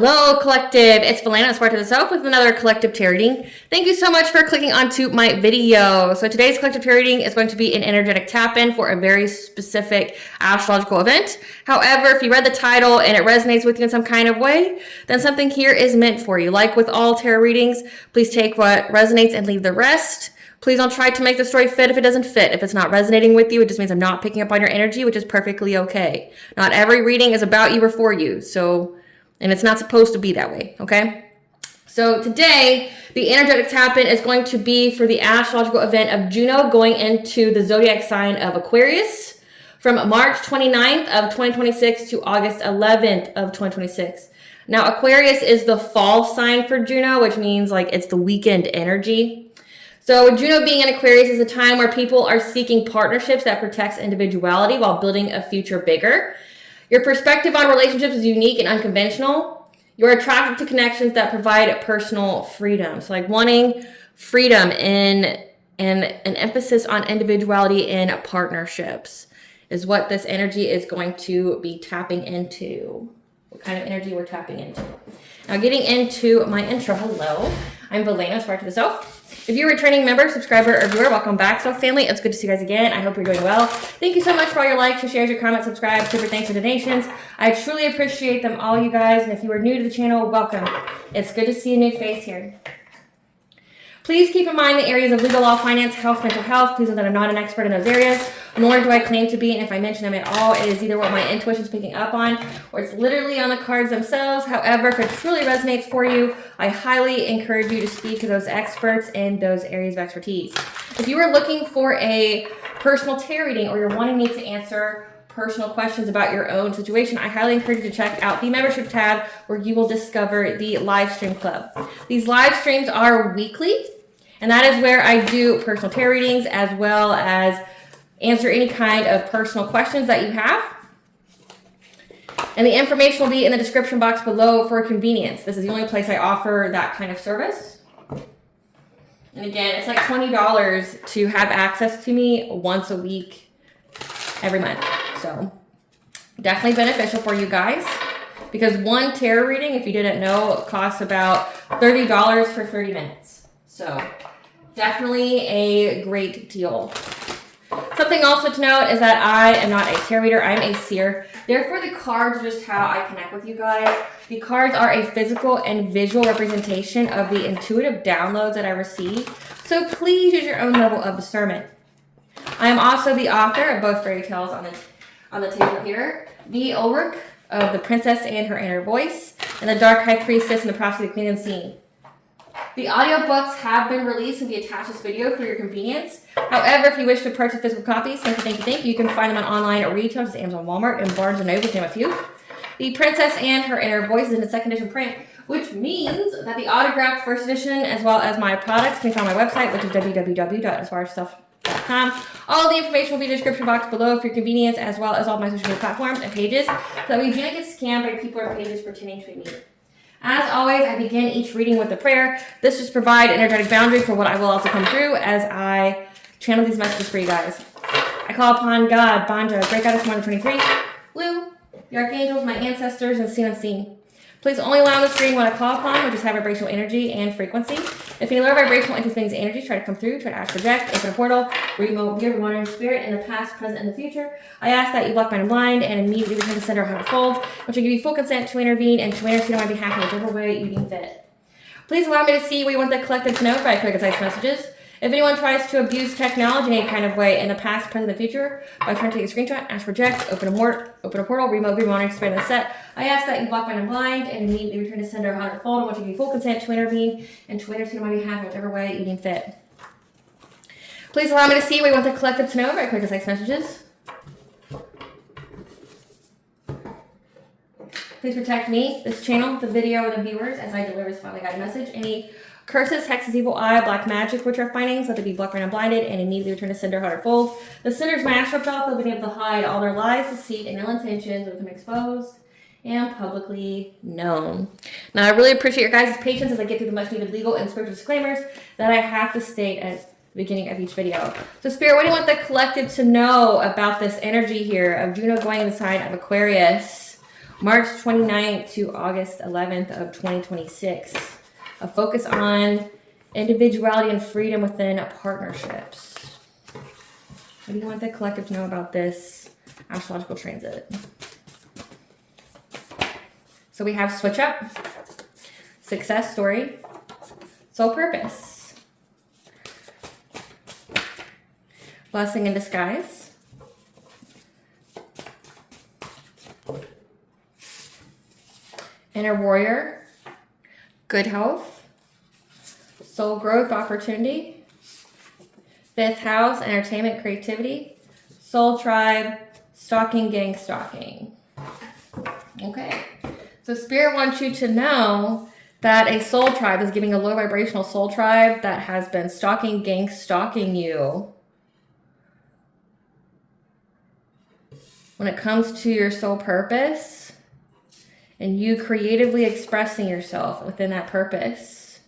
Hello, collective. It's Valana, aspiraltotheself, with another collective tarot reading. Thank you so much for clicking onto my video. So today's collective tarot reading is going to be an energetic tap-in for a very specific astrological event. However, if you read the title and it resonates with you in some kind of way, then something here is meant for you. Like with all tarot readings, please take what resonates and leave the rest. Please don't try to make the story fit if it doesn't fit. If it's not resonating with you, it just means I'm not picking up on your energy, which is perfectly okay. Not every reading is about you or for you. And it's not supposed to be that way, okay? So today, the energetic tap-in is going to be for the astrological event of Juno going into the zodiac sign of Aquarius from March 29th of 2026 to August 11th of 2026. Now, Aquarius is the fall sign for Juno, which means like it's the weekend energy. So Juno being in Aquarius is a time where people are seeking partnerships that protects individuality while building a future bigger. Your perspective on relationships is unique and unconventional. You're attracted to connections that provide personal freedom. So like wanting freedom and an emphasis on individuality in partnerships is what this energy is going to be tapping into. What kind of energy we're tapping into. Now getting into my intro, hello. I'm Valana, aspiraltotheself. If you're a returning member, subscriber, or viewer, welcome back. So family, it's good to see you guys again. I hope you're doing well. Thank you so much for all your likes, your shares, your comments, subscribe, super thanks, and donations. I truly appreciate them all, you guys. And if you are new to the channel, welcome. It's good to see a new face here. Please keep in mind the areas of legal, law, finance, health, mental health. Please know that I'm not an expert in those areas, nor do I claim to be. And if I mention them at all, it is either what my intuition is picking up on, or it's literally on the cards themselves. However, if it truly resonates for you, I highly encourage you to speak to those experts in those areas of expertise. If you are looking for a personal tarot reading, or you're wanting me to answer personal questions about your own situation, I highly encourage you to check out the membership tab where you will discover the Livestream club. These live streams are weekly, and that is where I do personal tarot readings as well as answer any kind of personal questions that you have. And the information will be in the description box below for convenience. This is the only place I offer that kind of service. And again, it's like $20 to have access to me once a week, every month. So definitely beneficial for you guys, because one tarot reading, if you didn't know, costs about $30 for 30 minutes. So definitely a great deal. Something also to note is that I am not a tarot reader, I'm a seer. Therefore, the cards are just how I connect with you guys. The cards are a physical and visual representation of the intuitive downloads that I receive. So please use your own level of discernment. I am also the author of both fairy tales on the table here. The Ulrich of The Princess and Her Inner Voice, and The Dark High Priestess and the Prophecy of the Queen Unseen. The audiobooks have been released and be attached to this video for your convenience. However, if you wish to purchase physical copies, thank you. You can find them on online or retail, such as Amazon, Walmart, and Barnes & Noble, to name a few. The Princess and Her Inner Voice is in its second edition print, which means that the autographed first edition, as well as my products, can be found on my website, which is www.aspiraltotheself.com. All the information will be in the description box below for your convenience, as well as all my social media platforms and pages, so that we do not get scammed by people or pages pretending to be me. As always, I begin each reading with a prayer. This just provides an energetic boundary for what I will also come through as I channel these messages for you guys. I call upon God, Banja, Great Goddess 123, Blue, the archangels, my ancestors, and seen unseen. Please only allow this reading what I call upon, which is high vibrational energy and frequency. If any lower vibrational interference energies try to come through, try to ask project, open a portal, remove your wandering spirit in the past, present, and the future, I ask that you block, mind, and blind, and immediately return to center of hundredfold, which will give you full consent to intervene and to intercede on my behalf in whichever way you deem fit. Please allow me to see what you want the collective to know by quick concise messages. If anyone tries to abuse technology in any kind of way in the past, present, and the future, by trying to take a screenshot, ask project, open a portal, remove your wandering spirit in the set, I ask that you block, mind, and blind, and immediately return to sender 100-fold, and want to give you full consent to intervene and to intercede on my behalf in whichever way you deem fit. Please allow me to see what you want the collective to know by quick concise messages. Please protect me, this channel, the video, and the viewers as I deliver this finally guided message. Any curses, hexes, evil eye, black magic, witchcraft findings, let them be blocked, and blinded, and immediately return to sender 100-fold. The sinner's my astral self, they'll be able to hide all their lies, deceit, and ill intentions, will become exposed and publicly known. Now, I really appreciate your guys' patience as I get through the much needed legal and spiritual disclaimers that I have to state at the beginning of each video. So, Spirit, what do you want the collective to know about this energy here of Juno going in the sign of Aquarius March 29th to August 11th of 2026. A focus on individuality and freedom within partnerships. What do you want the collective to know about this astrological transit? So we have switch up, success story, soul purpose, blessing in disguise, inner warrior, good health, soul growth opportunity, fifth house, entertainment, creativity, soul tribe, stalking, gang stalking. Okay. So Spirit wants you to know that a soul tribe is giving a low vibrational soul tribe that has been stalking, gang stalking you. When it comes to your soul purpose and you creatively expressing yourself within that purpose.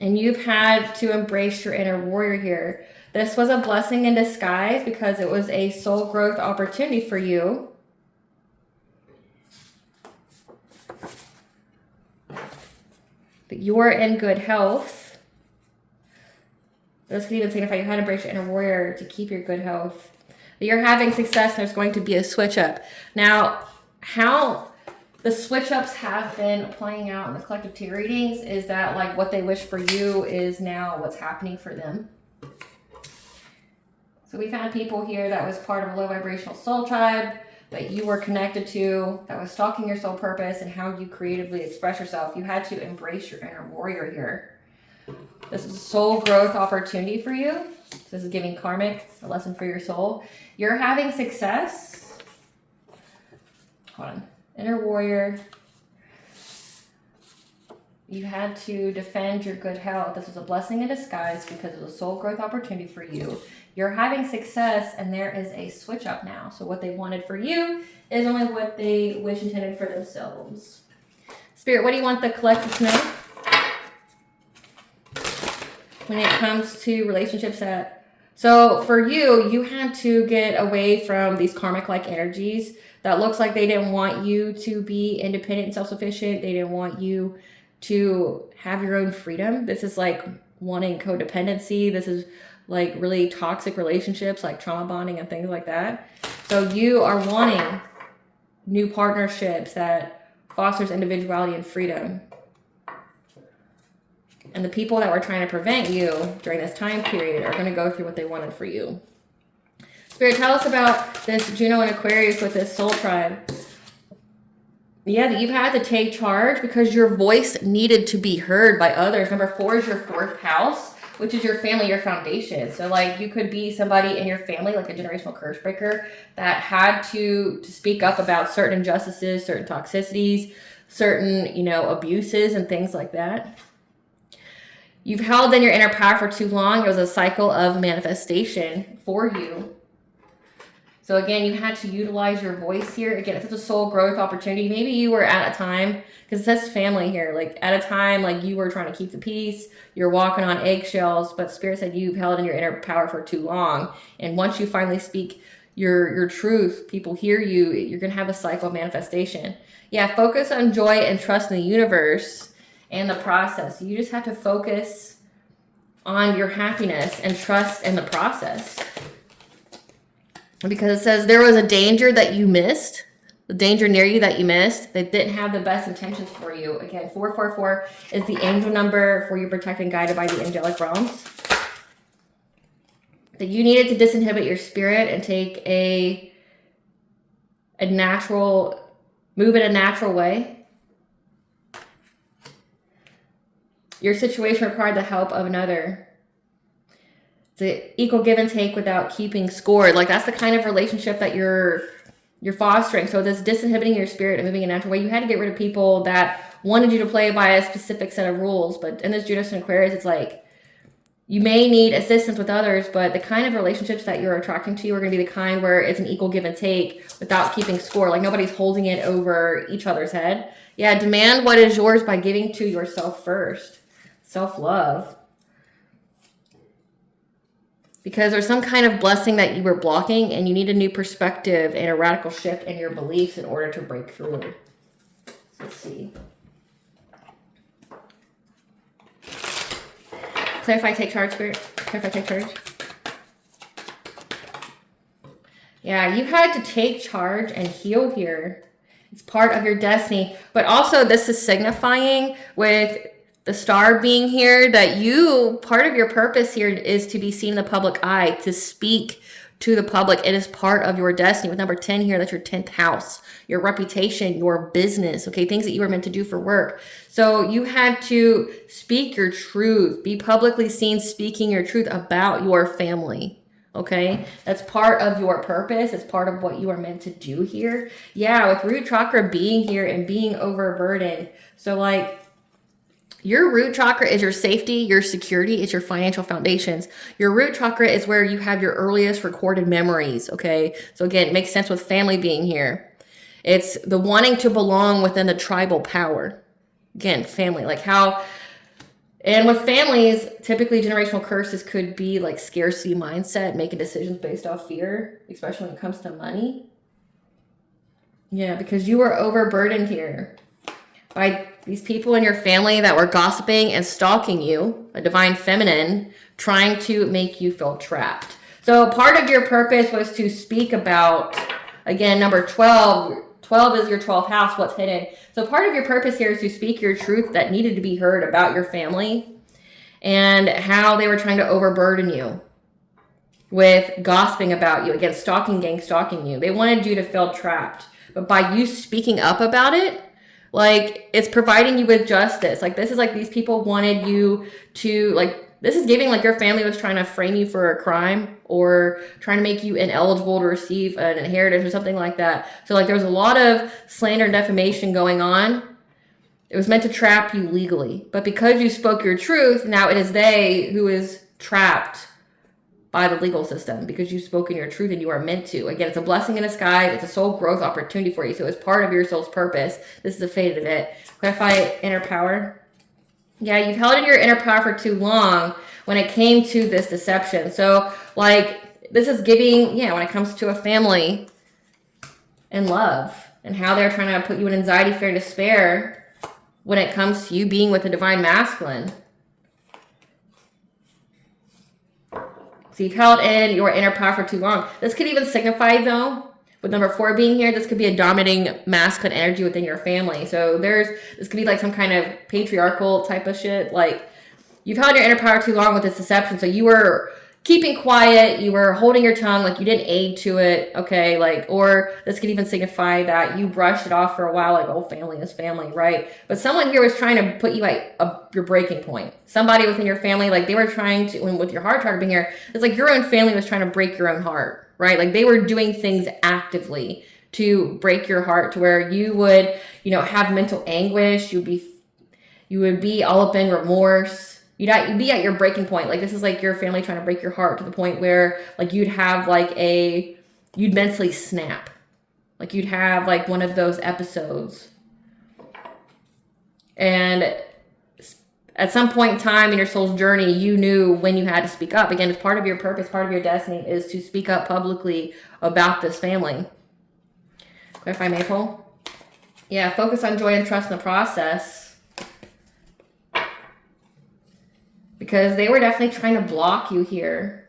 And you've had to embrace your inner warrior here. This was a blessing in disguise because it was a soul growth opportunity for you. But you're in good health. This could even signify you had to embrace your inner warrior to keep your good health. But you're having success and there's going to be a switch up. Now, how the switch ups have been playing out in the collective tarot readings is that like what they wish for you is now what's happening for them. So we've had people here that was part of a low vibrational soul tribe that you were connected to, that was stalking your soul purpose and how you creatively express yourself. You had to embrace your inner warrior here. This is a soul growth opportunity for you. This is giving karmic, a lesson for your soul. You're having success. Hold on. Inner warrior. You had to defend your good health. This was a blessing in disguise because it was a soul growth opportunity for you. You're having success and there is a switch up now. So what they wanted for you is only what they wish intended for themselves. Spirit, what do you want the collective to know? When it comes to relationships so for you, you had to get away from these karmic-like energies that looks like they didn't want you to be independent and self-sufficient. They didn't want you to have your own freedom. This is like wanting codependency. This is like really toxic relationships like trauma bonding and things like that. So you are wanting new partnerships that fosters individuality and freedom. And the people that were trying to prevent you during this time period are going to go through what they wanted for you. Spirit, tell us about this Juno and Aquarius with this soul tribe. Yeah, that you've had to take charge because your voice needed to be heard by others. Number 4 is your 4th house, which is your family, your foundation. So like you could be somebody in your family, like a generational curse breaker that had to speak up about certain injustices, certain toxicities, certain, abuses and things like that. You've held in your inner power for too long. It was a cycle of manifestation for you. So again, you had to utilize your voice here. Again, it's such a soul growth opportunity. Maybe you were at a time, because it says family here, like at a time, like you were trying to keep the peace, you're walking on eggshells, but Spirit said you've held in your inner power for too long. And once you finally speak your truth, people hear you, you're going to have a cycle of manifestation. Yeah, focus on joy and trust in the universe and the process. You just have to focus on your happiness and trust in the process. Because it says there was a danger that you missed, the danger near you that you missed. They didn't have the best intentions for you. Again, 444 is the angel number for you protected and guided by the angelic realms. That you needed to disinhibit your spirit and take move in a natural way. Your situation required the help of another. It's an equal give and take without keeping score. Like that's the kind of relationship that you're fostering. So this disinhibiting your spirit and moving in a natural way, you had to get rid of people that wanted you to play by a specific set of rules. But in this Juno and Aquarius, it's like you may need assistance with others, but the kind of relationships that you're attracting to you are going to be the kind where it's an equal give and take without keeping score. Like nobody's holding it over each other's head. Yeah, demand what is yours by giving to yourself first. Self-love. because there's some kind of blessing that you were blocking and you need a new perspective and a radical shift in your beliefs in order to break through. So let's see. Clarify, take charge, Spirit. Clarify, take charge. Yeah, you had to take charge and heal here. It's part of your destiny. But also this is signifying with the star being here that part of your purpose here is to be seen in the public eye, to speak to the public. It is part of your destiny. With number 10 here, that's your 10th house, your reputation, your business, okay, things that you were meant to do for work. So you had to speak your truth, be publicly seen speaking your truth about your family. Okay, that's part of your purpose. It's part of what you are meant to do here. Yeah, with root chakra being here and being overburdened. So like your root chakra is your safety, your security, it's your financial foundations. Your root chakra is where you have your earliest recorded memories. Okay, so again, it makes sense with family being here. It's the wanting to belong within the tribal power. Again, family, like how. And with families, typically generational curses could be like scarcity mindset, making decisions based off fear, especially when it comes to money. Yeah, because you were overburdened here by these people in your family that were gossiping and stalking you, a divine feminine, trying to make you feel trapped. So part of your purpose was to speak about, again, number 12. 12 is your 12th house, what's hidden. So part of your purpose here is to speak your truth that needed to be heard about your family and how they were trying to overburden you with gossiping about you. Again, stalking gang stalking you. They wanted you to feel trapped. But by you speaking up about it, like it's providing you with justice. Like this is like these people wanted you to like, this is giving like your family was trying to frame you for a crime or trying to make you ineligible to receive an inheritance or something like that. So like there was a lot of slander and defamation going on. It was meant to trap you legally. But because you spoke your truth, now it is they who is trapped by the legal system because you've spoken your truth and you are meant to. Again, it's a blessing in disguise. It's a soul growth opportunity for you. So it's part of your soul's purpose. This is the fate of it. Clarify inner power. Yeah, you've held in your inner power for too long when it came to this deception. So, like, this is giving, yeah, when it comes to a family and love and how they're trying to put you in anxiety, fear, and despair when it comes to you being with a divine masculine. So you've held in your inner power for too long. This could even signify, though, with number 4 being here, this could be a dominating masculine energy within your family. So this could be like some kind of patriarchal type of shit. Like you've held your inner power too long with this deception. So you were keeping quiet, you were holding your tongue, like you didn't aid to it. Okay. Like, or this could even signify that you brushed it off for a while. Like, oh, family is family. Right. But someone here was trying to put you at your breaking point. Somebody within your family, like they were trying to, with your heart chakra being here, it's like your own family was trying to break your own heart. Right? Like they were doing things actively to break your heart to where you would, have mental anguish. You would be all up in remorse. You'd be at your breaking point. Like this is like your family trying to break your heart to the point where like you'd have like you'd mentally snap. Like you'd have like one of those episodes. And at some point in time in your soul's journey, you knew when you had to speak up. Again, it's part of your purpose, part of your destiny is to speak up publicly about this family. Clarify Maple. Yeah, focus on joy and trust in the process. Because they were definitely trying to block you here.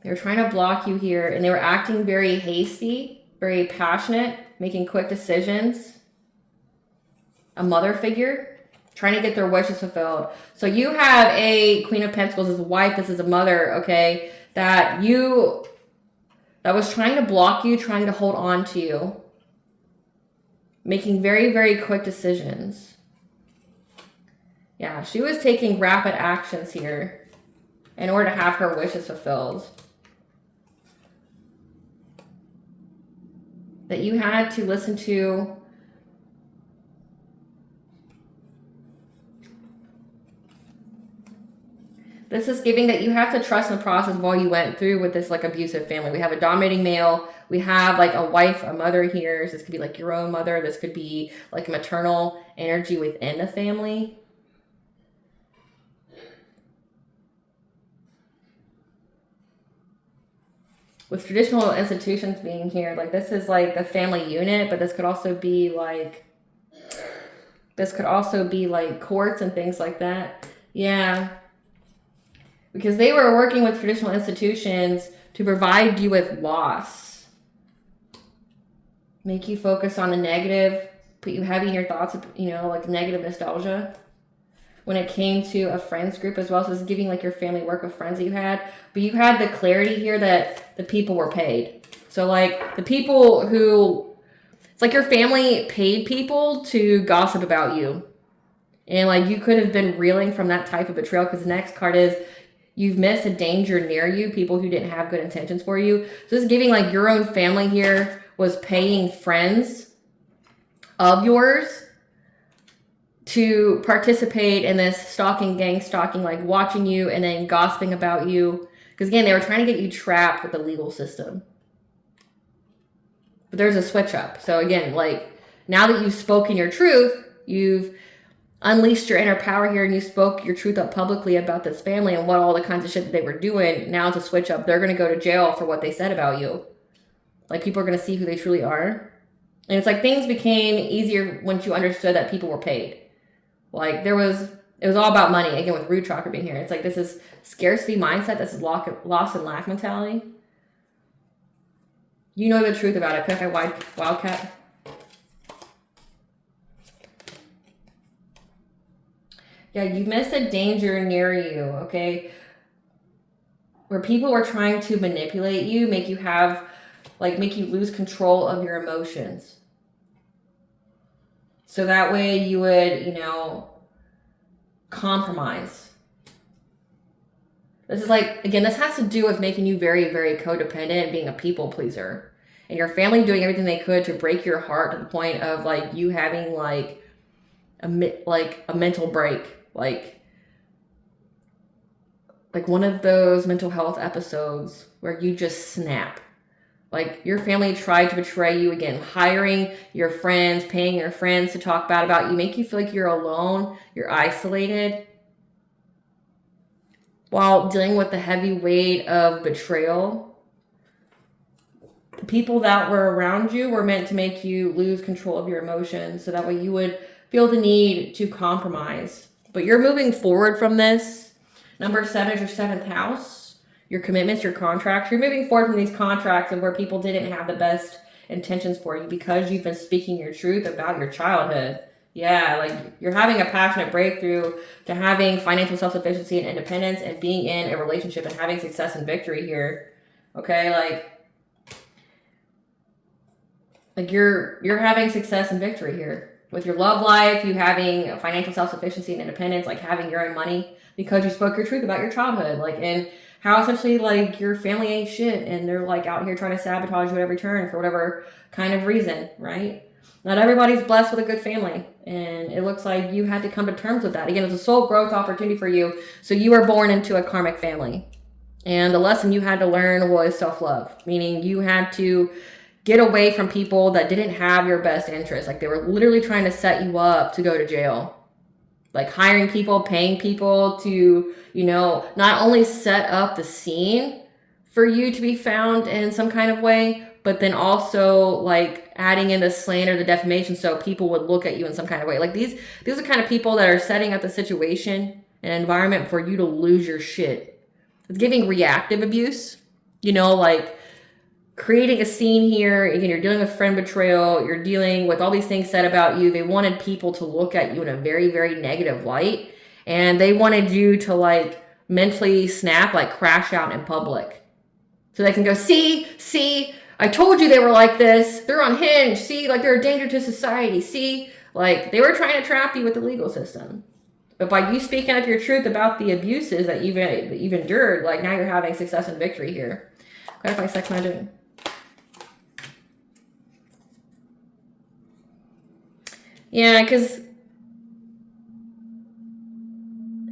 They were trying to block you here, and they were acting very hasty, very passionate, making quick decisions. A mother figure. Trying to get their wishes fulfilled. So you have a Queen of Pentacles as a wife. This is a mother, okay, that was trying to block you, trying to hold on to you, making very, very quick decisions. Yeah, she was taking rapid actions here in order to have her wishes fulfilled. That you had to listen to. This is giving that you have to trust in the process of all you went through with this like abusive family. We have a dominating male. We have like a wife, a mother here. So this could be like your own mother. This could be like a maternal energy within the family. with traditional institutions being here, like this is like the family unit, but this could also be like courts and things like that. Yeah. Because they were working with traditional institutions to provide you with loss. Make you focus on the negative, put you heavy in your thoughts, you know, like negative nostalgia. When it came to a friends group as well, so this is giving like your family work with friends that you had. But you had the clarity here that the people were paid. So like the people who, it's like your family paid people to gossip about you. And like you could have been reeling from that type of betrayal, because the next card is you've missed a danger near you, people who didn't have good intentions for you. So this is giving like your own family here was paying friends of yours to participate in this stalking, gang stalking, like watching you and then gossiping about you. Because again, they were trying to get you trapped with the legal system. But there's a switch up. So again, like now that you've spoken your truth, you've unleashed your inner power here and you spoke your truth up publicly about this family and what all the kinds of shit that they were doing. Now it's a switch up. They're going to go to jail for what they said about you. Like people are going to see who they truly are. And it's like things became easier once you understood that people were paid. Like it was all about money. Again, with root chakra being here, it's like this is scarcity mindset. This is loss and lack mentality. You know the truth about it. Could I wildcat? Yeah, you missed a danger near you, okay? Where people were trying to manipulate you, make you lose control of your emotions. So that way you would, you know, compromise. This is like, again, this has to do with making you very, very codependent and being a people pleaser. And your family doing everything they could to break your heart to the point of like you having like a mental break. Like one of those mental health episodes where you just snap. Like your family tried to betray you again, hiring your friends, paying your friends to talk bad about you, make you feel like you're alone, you're isolated, while dealing with the heavy weight of betrayal. The people that were around you were meant to make you lose control of your emotions, so that way you would feel the need to compromise. But you're moving forward from this. Number 7 is your 7th house. Your commitments, your contracts. You're moving forward from these contracts and where people didn't have the best intentions for you because you've been speaking your truth about your childhood. Yeah, like you're having a passionate breakthrough to having financial self-sufficiency and independence and being in a relationship and having success and victory here. Okay, like you're having success and victory here. With your love life, you having financial self-sufficiency and independence, like having your own money because you spoke your truth about your childhood, like, and how essentially like your family ain't shit and they're like out here trying to sabotage you at every turn for whatever kind of reason, right? Not everybody's blessed with a good family, and it looks like you had to come to terms with that. Again, it's a soul growth opportunity for you. So you were born into a karmic family, and the lesson you had to learn was self-love, meaning you had to get away from people that didn't have your best interest. Like they were literally trying to set you up to go to jail. Like hiring people, paying people to, you know, not only set up the scene for you to be found in some kind of way, but then also like adding in the slander, the defamation, so people would look at you in some kind of way. Like these are the kind of people that are setting up the situation and environment for you to lose your shit. It's giving reactive abuse, you know, like creating a scene here. Again, you're dealing with friend betrayal. You're dealing with all these things said about you. They wanted people to look at you in a very, very negative light. And they wanted you to like mentally snap, like crash out in public. So they can go, see, I told you they were like this. They're unhinged. See, like they're a danger to society. See, like they were trying to trap you with the legal system. But by you speaking up your truth about the abuses that you've endured, like now you're having success and victory here. Clarify sex magic. Yeah, because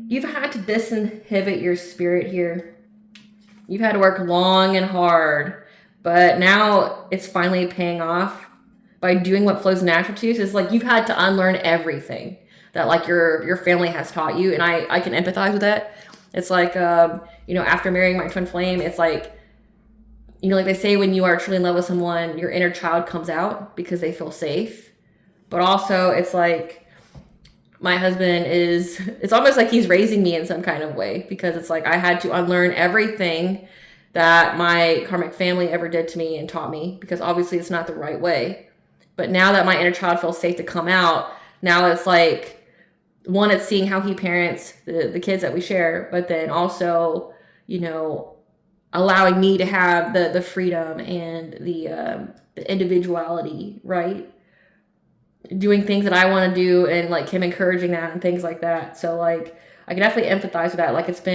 you've had to disinhibit your spirit here. You've had to work long and hard, but now it's finally paying off by doing what flows natural to you. So it's like you've had to unlearn everything that like your family has taught you, and I can empathize with that. It's like, you know, after marrying my twin flame, it's like you know, like they say, when you are truly in love with someone, your inner child comes out because they feel safe. But also it's like my husband is, it's almost like he's raising me in some kind of way, because it's like I had to unlearn everything that my karmic family ever did to me and taught me, because obviously it's not the right way. But now that my inner child feels safe to come out, now it's like, one, it's seeing how he parents the kids that we share, but then also, you know, allowing me to have the freedom and the individuality, right? Doing things that I want to do, and like him encouraging that and things like that. So like I can definitely empathize with that. Like it's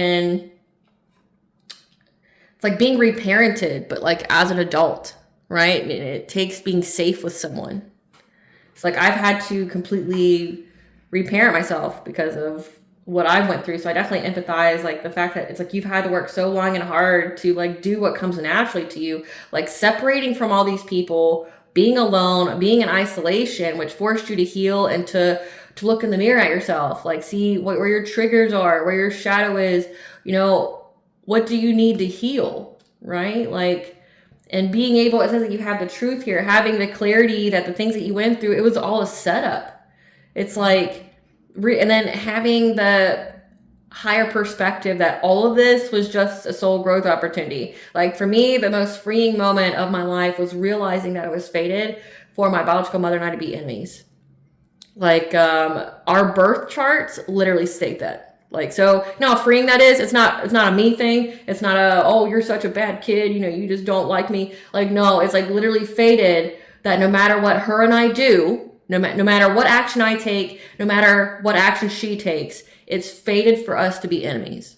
like being reparented, but like as an adult, right? And it takes being safe with someone. It's like I've had to completely reparent myself because of what I went through. So I definitely empathize, like the fact that it's like you've had to work so long and hard to like do what comes naturally to you, like separating from all these people, being alone, being in isolation, which forced you to heal and to look in the mirror at yourself, like see where your triggers are, where your shadow is, you know, what do you need to heal, right? Like, and being able, it says that you have the truth here, having the clarity that the things that you went through, it was all a setup. It's like, and then having the higher perspective that all of this was just a soul growth opportunity. Like for me, the most freeing moment of my life was realizing that it was fated for my biological mother and I to be enemies. Like our birth charts literally state that. Like, so you know how freeing that is? It's not a me thing. It's not a, oh, you're such a bad kid, you know, you just don't like me. Like, no, it's like literally fated that no matter what her and I do, no matter what action I take, no matter what action she takes, it's fated for us to be enemies.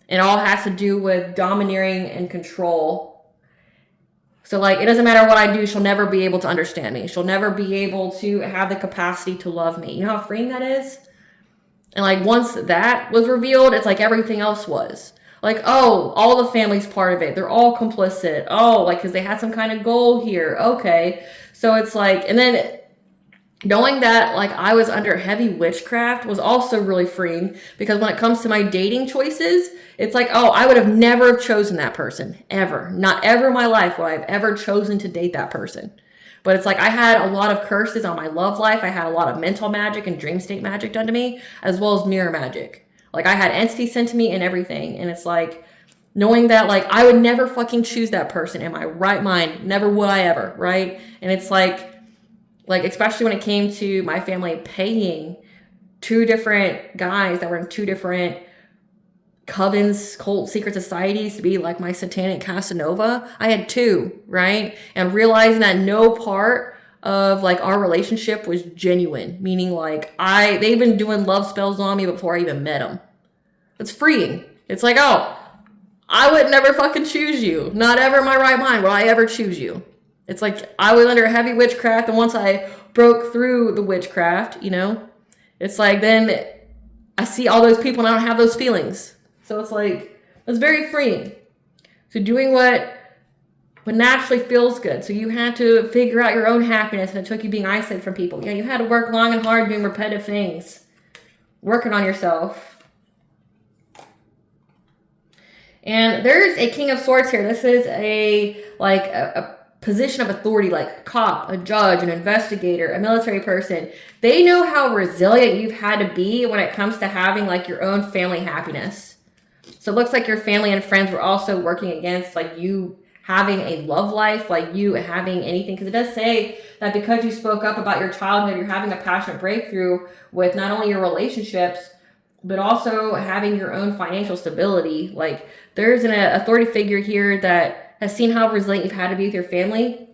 It all has to do with domineering and control. So like, it doesn't matter what I do, she'll never be able to understand me. She'll never be able to have the capacity to love me. You know how freeing that is? And like, once that was revealed, it's like everything else was. Like, oh, all the family's part of it. They're all complicit. Oh, like, because they had some kind of goal here. Okay. So it's like, and then knowing that like I was under heavy witchcraft was also really freeing, because when it comes to my dating choices, it's like, oh, I would have never have chosen that person, ever. Not ever in my life would I have ever chosen to date that person. But it's like I had a lot of curses on my love life. I had a lot of mental magic and dream state magic done to me, as well as mirror magic. Like I had entities sent to me and everything. And it's like, knowing that like I would never fucking choose that person in my right mind. Never would I ever, right? And it's like especially when it came to my family paying two different guys that were in two different covens, cult, secret societies to be like my satanic Casanova. I had two, right? And realizing that no part of like our relationship was genuine, meaning like they've been doing love spells on me before I even met them. It's freeing. It's like, oh, I would never fucking choose you. Not ever in my right mind would I ever choose you. It's like I was under heavy witchcraft, and once I broke through the witchcraft, you know, it's like then I see all those people and I don't have those feelings. So it's like, it's very freeing. So doing what naturally feels good. So you had to figure out your own happiness, and it took you being isolated from people. Yeah, you had to work long and hard doing repetitive things, working on yourself. And there's a King of Swords here. This is a position of authority, like a cop, a judge, an investigator, a military person. They know how resilient you've had to be when it comes to having like your own family happiness. So it looks like your family and friends were also working against like you having a love life, like you having anything. Because it does say that because you spoke up about your childhood, you're having a passionate breakthrough with not only your relationships, but also having your own financial stability. Like there's an authority figure here that has seen how resilient you've had to be with your family,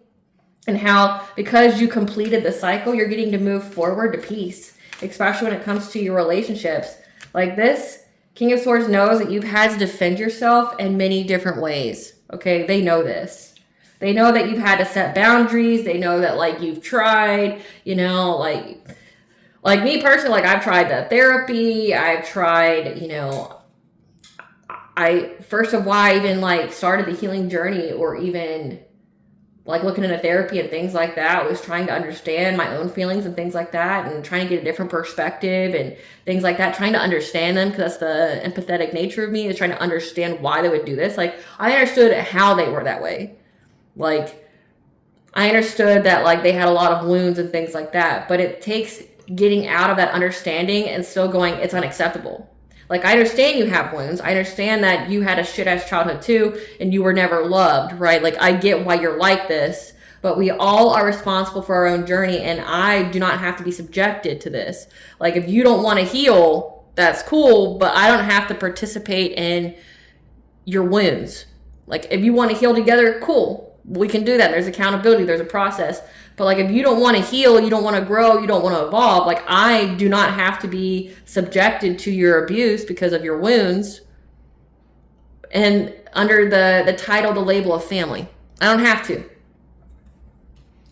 and how because you completed the cycle, you're getting to move forward to peace, especially when it comes to your relationships. Like this King of Swords knows that you've had to defend yourself in many different ways. Okay, they know this. They know that you've had to set boundaries. They know that like you've tried, you know, like me personally, like I've tried the therapy. I've tried, you know, first of why I even like started the healing journey, or even like looking into therapy and things like that, was trying to understand my own feelings and things like that, and trying to get a different perspective and things like that, trying to understand them, because that's the empathetic nature of me, is trying to understand why they would do this. Like I understood how they were that way, Like, I understood that, like, they had a lot of wounds and things like that, but it takes getting out of that understanding and still going, it's unacceptable. Like, I understand you have wounds. I understand that you had a shit-ass childhood too, and you were never loved, right? Like, I get why you're like this, but we all are responsible for our own journey, and I do not have to be subjected to this. Like, if you don't want to heal, that's cool, but I don't have to participate in your wounds. Like, if you want to heal together, cool. We can do that. There's accountability. There's a process. But, like, if you don't want to heal, you don't want to grow, you don't want to evolve, like, I do not have to be subjected to your abuse because of your wounds and under the title, the label of family. I don't have to.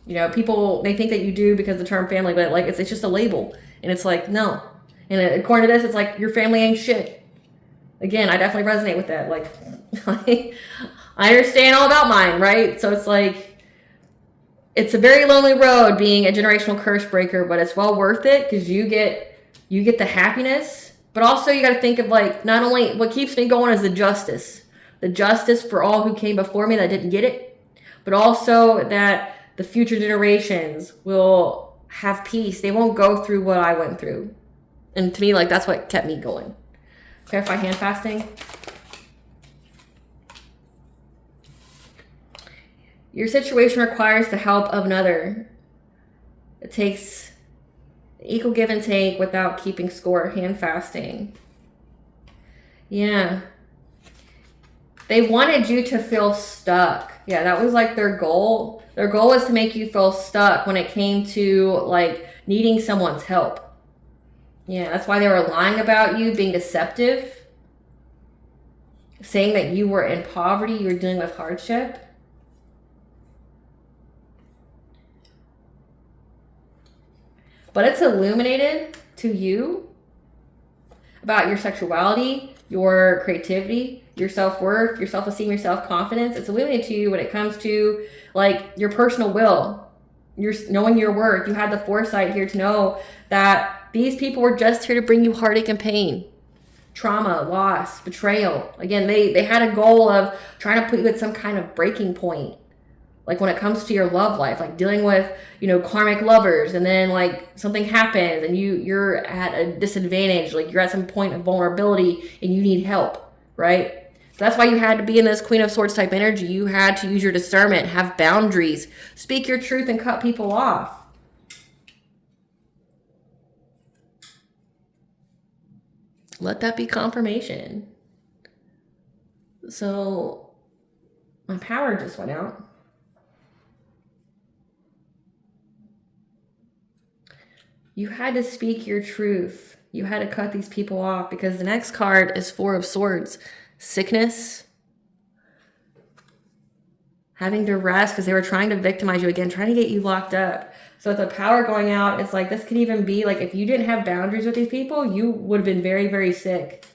You know, people may think that you do because of the term family, but, like, it's just a label. And it's like, no. And according to this, it's like, your family ain't shit. Again, I definitely resonate with that. Like, I understand all about mine, right? So it's like, it's a very lonely road being a generational curse breaker, but it's well worth it because you get the happiness, but also you got to think of, like, not only what keeps me going is the justice for all who came before me that didn't get it, but also that the future generations will have peace. They won't go through what I went through. And to me, like, that's what kept me going. Clarify hand fasting. Your situation requires the help of another. It takes equal give and take without keeping score. Hand fasting. Yeah. They wanted you to feel stuck. Yeah, that was, like, their goal. Their goal was to make you feel stuck when it came to, like, needing someone's help. Yeah, that's why they were lying about you, being deceptive, saying that you were in poverty, you were dealing with hardship. But it's illuminated to you about your sexuality, your creativity, your self-worth, your self-esteem, your self-confidence. It's illuminated to you when it comes to, like, your personal will, your knowing your worth. You had the foresight here to know that these people were just here to bring you heartache and pain, trauma, loss, betrayal. Again, they had a goal of trying to put you at some kind of breaking point. Like, when it comes to your love life, like dealing with, you know, karmic lovers, and then, like, something happens and you're at a disadvantage, like you're at some point of vulnerability and you need help, right? So that's why you had to be in this Queen of Swords type energy. You had to use your discernment, have boundaries, speak your truth, and cut people off. Let that be confirmation. So my power just went out. You had to speak your truth. You had to cut these people off because the next card is Four of Swords. Sickness. Having to rest because they were trying to victimize you again, trying to get you locked up. So with the power going out, it's like, this could even be like, if you didn't have boundaries with these people, you would have been very, very sick.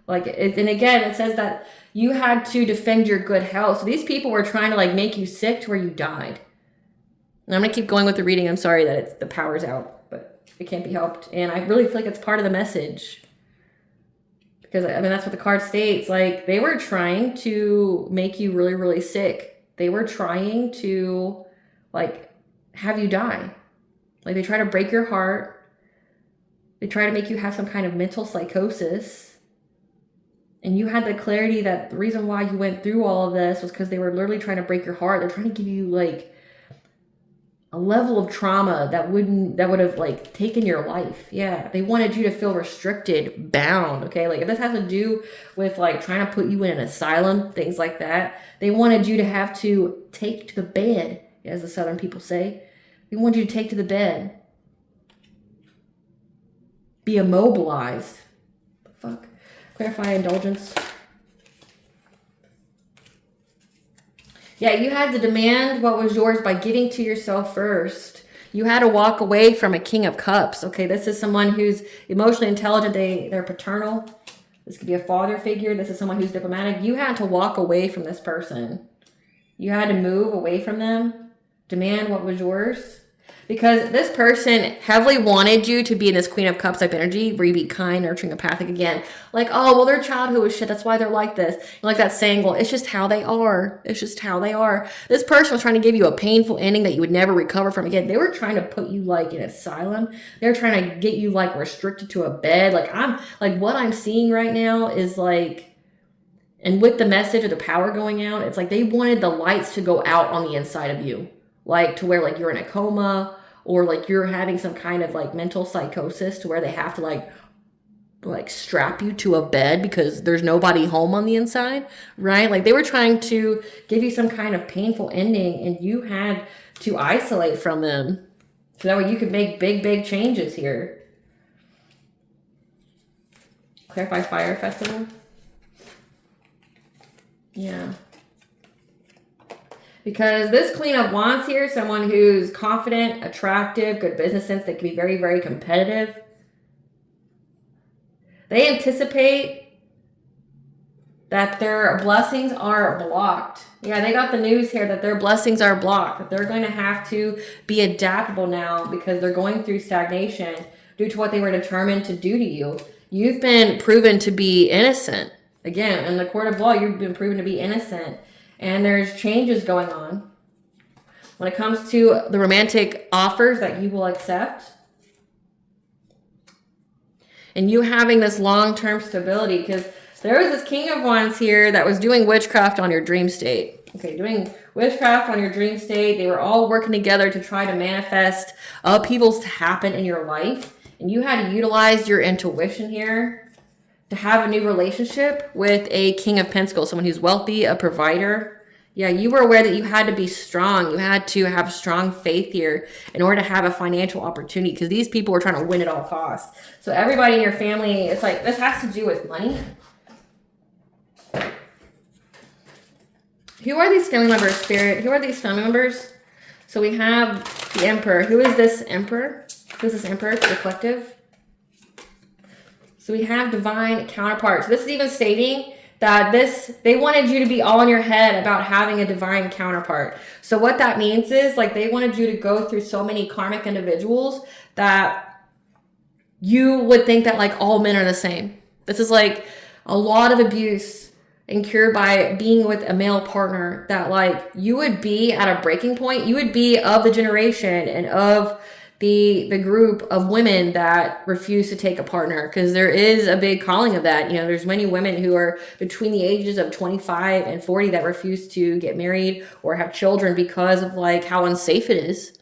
Like, and again, it says that you had to defend your good health. So these people were trying to, like, make you sick to where you died. And I'm going to keep going with the reading. I'm sorry that the power's out, but it can't be helped. And I really feel like it's part of the message. Because, I mean, that's what the card states. Like, they were trying to make you really, really sick. They were trying to, like, have you die. Like, they try to break your heart. They try to make you have some kind of mental psychosis. And you had the clarity that the reason why you went through all of this was because they were literally trying to break your heart. They're trying to give you, like, a level of trauma that would have, like, taken your life. Yeah, they wanted you to feel restricted, bound, okay? Like, if this has to do with, like, trying to put you in an asylum, things like that, they wanted you to have to take to the bed, as the Southern people say. They wanted you to take to the bed. Be immobilized. Fuck. Clarify indulgence. Yeah, you had to demand what was yours by giving to yourself first. You had to walk away from a King of Cups. Okay, this is someone who's emotionally intelligent. They're paternal. This could be a father figure. This is someone who's diplomatic. You had to walk away from this person. You had to move away from them. Demand what was yours. Because this person heavily wanted you to be in this Queen of Cups type energy where you be kind, nurturing, empathic again. Like, oh, well, their childhood was shit. That's why they're like this. And like that saying, well, it's just how they are. It's just how they are. This person was trying to give you a painful ending that you would never recover from again. They were trying to put you like in an asylum. They were trying to get you like restricted to a bed. Like what I'm seeing right now is like, and with the message of the power going out, it's like they wanted the lights to go out on the inside of you. Like to where like you're in a coma or like you're having some kind of like mental psychosis to where they have to like strap you to a bed because there's nobody home on the inside, right? Like they were trying to give you some kind of painful ending and you had to isolate from them so that way you could make big changes here. Clarify Fire Festival. Yeah. Because this Queen of Wands here, someone who's confident, attractive, good business sense, they can be very competitive. They anticipate that their blessings are blocked. Yeah, they got the news here that their blessings are blocked. That they're going to have to be adaptable now because they're going through stagnation due to what they were determined to do to you. You've been proven to be innocent. Again, in the court of law, you've been proven to be innocent. And there's changes going on. When it comes to the romantic offers that you will accept, and you having this long-term stability, because there was this King of Wands here that was doing witchcraft on your dream state. Okay, doing witchcraft on your dream state. They were all working together to try to manifest upheavals to happen in your life. And you had to utilize your intuition here to have a new relationship with a King of Pentacles, someone who's wealthy, a provider. Yeah, you were aware that you had to be strong. You had to have strong faith here in order to have a financial opportunity because these people were trying to win at all costs. So everybody in your family, it's like, this has to do with money. Who are these family members, Spirit? Who are these family members? So we have the Emperor. Who is this Emperor? Who is this Emperor for the collective? So we have divine counterparts. This is even stating that they wanted you to be all in your head about having a divine counterpart. So what that means is like they wanted you to go through so many karmic individuals that you would think that like all men are the same. This is like a lot of abuse incurred by being with a male partner that like you would be at a breaking point. You would be of the generation and of the group of women that refuse to take a partner, because there is a big calling of that. You know, there's many women who are between the ages of 25 and 40 that refuse to get married or have children because of like how unsafe it is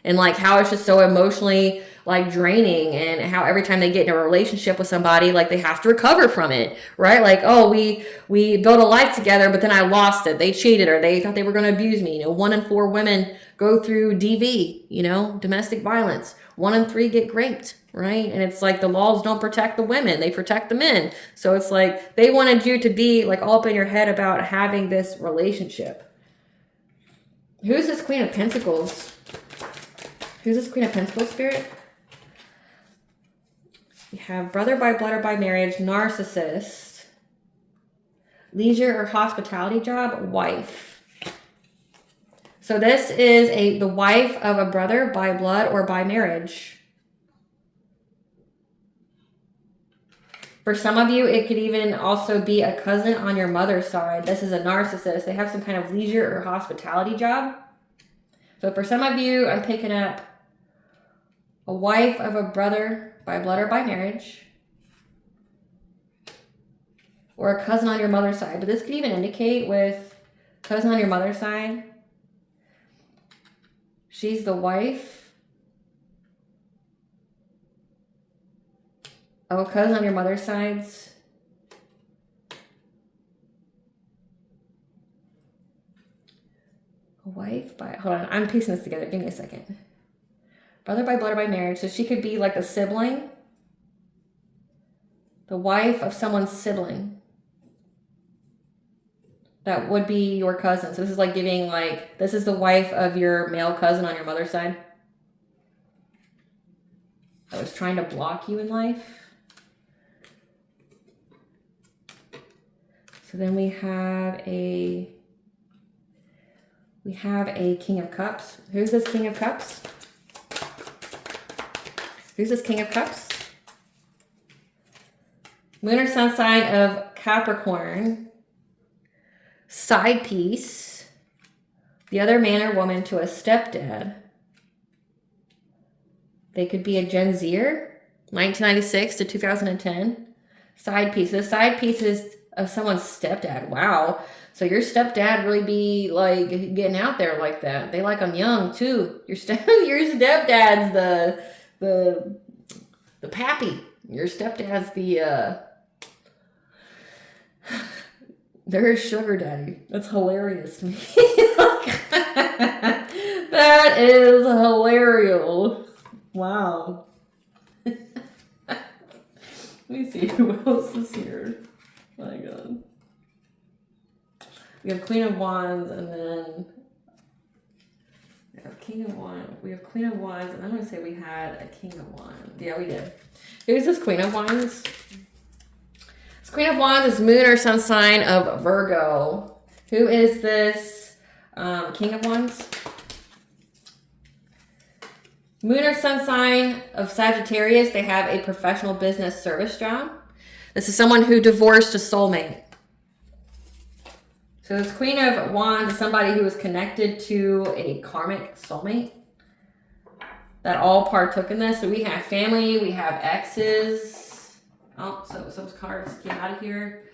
and like how it's just so emotionally like draining, and how every time they get in a relationship with somebody, like they have to recover from it, right? Like, oh, we built a life together, but then I lost it. They cheated, or they thought they were going to abuse me. You know, 1 in 4 women go through DV, you know, domestic violence. 1 in 3 get raped, right? And it's like the laws don't protect the women, they protect the men. So it's like they wanted you to be like all up in your head about having this relationship. Who's this Queen of Pentacles? Who's this Queen of Pentacles, Spirit? We have brother by blood or by marriage, narcissist, leisure or hospitality job, wife. So this is the wife of a brother by blood or by marriage. For some of you, it could even also be a cousin on your mother's side. This is a narcissist. They have some kind of leisure or hospitality job. So for some of you, I'm picking up a wife of a brother by blood or by marriage, or a cousin on your mother's side. But this could even indicate with cousin on your mother's side, she's the wife of a cousin on your mother's side's a wife by, hold on, I'm piecing this together. Give me a second. Brother by blood or by marriage. So she could be like a sibling. The wife of someone's sibling. That would be your cousin. So this is like giving like, this is the wife of your male cousin on your mother's side. That was trying to block you in life. So then we have a King of Cups. Who's this King of Cups? Who's this King of Cups? Moon or sun sign of Capricorn. Side piece. The other man or woman to a stepdad. They could be a Gen Zer, 1996 to 2010. Side piece. The side piece is of someone's stepdad. Wow. So your stepdad really be like getting out there like that. They like them young too. Your stepdad's the pappy. Your stepdad's they're a sugar daddy. That's hilarious to me. That is hilarious. Wow. Let me see who else is here. My God. We have Queen of Wands, and then we have King of Wands. We have Queen of Wands, and I'm going to say we had a King of Wands. Yeah, we did. Who's this Queen of Wands? This Queen of Wands is moon or sun sign of Virgo. Who is this King of Wands? Moon or sun sign of Sagittarius. They have a professional business service job. This is someone who divorced a soulmate. So this Queen of Wands is somebody who is connected to a karmic soulmate that all partook in this. So we have family, we have exes. Oh, so some cards came out of here.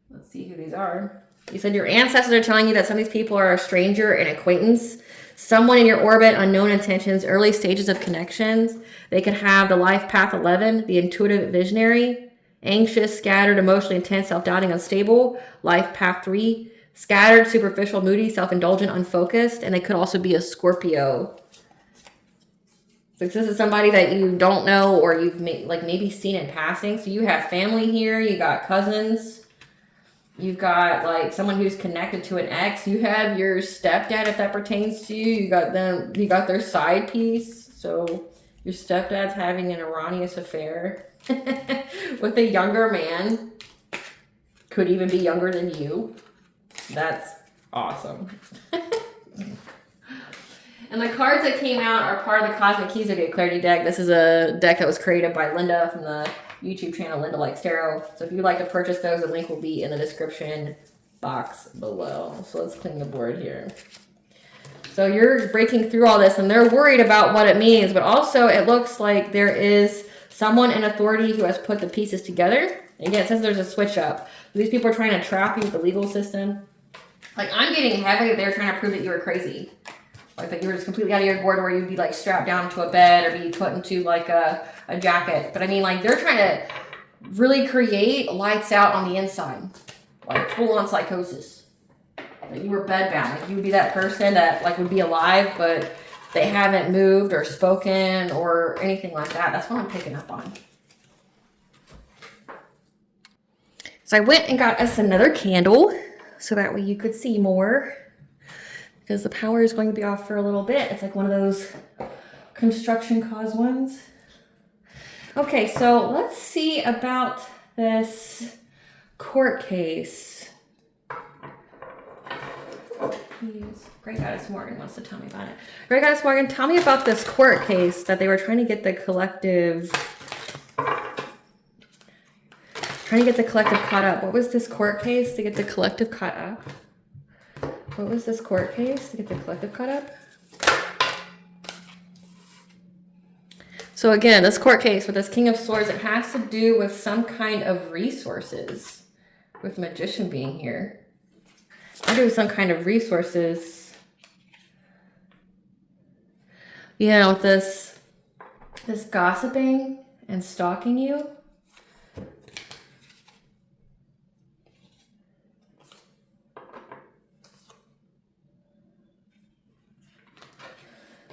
Let's see who these are. You said your ancestors are telling you that some of these people are a stranger, an acquaintance, someone in your orbit, unknown intentions, early stages of connections. They could have the life path 11, the intuitive visionary, anxious, scattered, emotionally intense, self-doubting, unstable, life path 3, scattered, superficial, moody, self-indulgent, unfocused, and they could also be a Scorpio. So this is somebody that you don't know or you've maybe seen in passing. So you have family here, you got cousins, you've got like someone who's connected to an ex, you have your stepdad if that pertains to you, you got their side piece. So your stepdad's having an erroneous affair with a younger man, could even be younger than you. That's awesome. And the cards that came out are part of the Cosmic Keys Zodiac Clarity deck. This is a deck that was created by Linda from the YouTube channel Linda Likes Tarot. So if you'd like to purchase those, the link will be in the description box below. So let's clean the board here. So you're breaking through all this and they're worried about what it means, but also it looks like there is someone in authority who has put the pieces together. Again, it says there's a switch up. These people are trying to trap you with the legal system. Like, I'm getting heavy. They're trying to prove that you were crazy. Like, that you were just completely out of your gourd where you'd be, like, strapped down to a bed or be put into, like, a jacket. But, I mean, like, they're trying to really create lights out on the inside. Like, full-on psychosis. Like, you were bedbound. Like, you would be that person that, like, would be alive, but they haven't moved or spoken or anything like that. That's what I'm picking up on. So I went and got us another candle so that way you could see more because the power is going to be off for a little bit. It's like one of those construction cause ones. Okay, so let's see about this court case. Please. Great Goddess Morgan wants to tell me about it. Great Goddess Morgan, tell me about this court case that they were trying to get the collective caught up. What was this court case to get the collective caught up? What was this court case to get the collective caught up? So again, this court case with this King of Swords, it has to do with some kind of resources. With Magician being here. I do some kind of resources. You know, this gossiping and stalking you.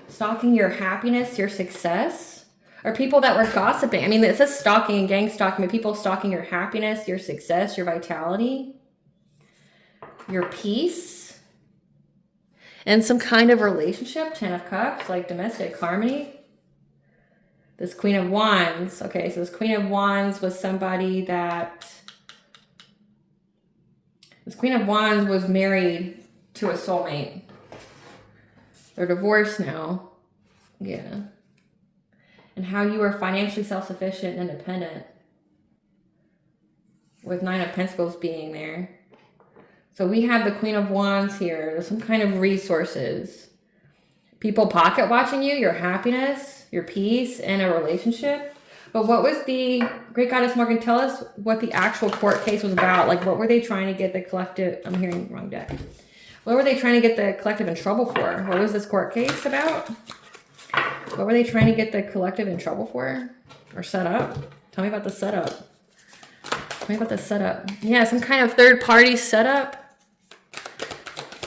Stalking your happiness, your success, or people that were gossiping. I mean, it says stalking and gang stalking, but people stalking your happiness, your success, your vitality, your peace, and some kind of relationship. 10 of Cups, like domestic harmony. This Queen of Wands. Okay, so this Queen of Wands was somebody that... This Queen of Wands was married to a soulmate. They're divorced now. Yeah. and how you were financially self-sufficient and independent, with 9 of Pentacles being there. So we have the Queen of Wands here. There's some kind of resources. People pocket watching you, your happiness, your peace, and a relationship. But what was the, Great Goddess Morgan, tell us what the actual court case was about. Like, what were they trying to get the collective, I'm hearing the wrong deck. What were they trying to get the collective in trouble for? What was this court case about? What were they trying to get the collective in trouble for? Or set up? Tell me about the setup. Tell me about the setup. Yeah, some kind of third-party setup.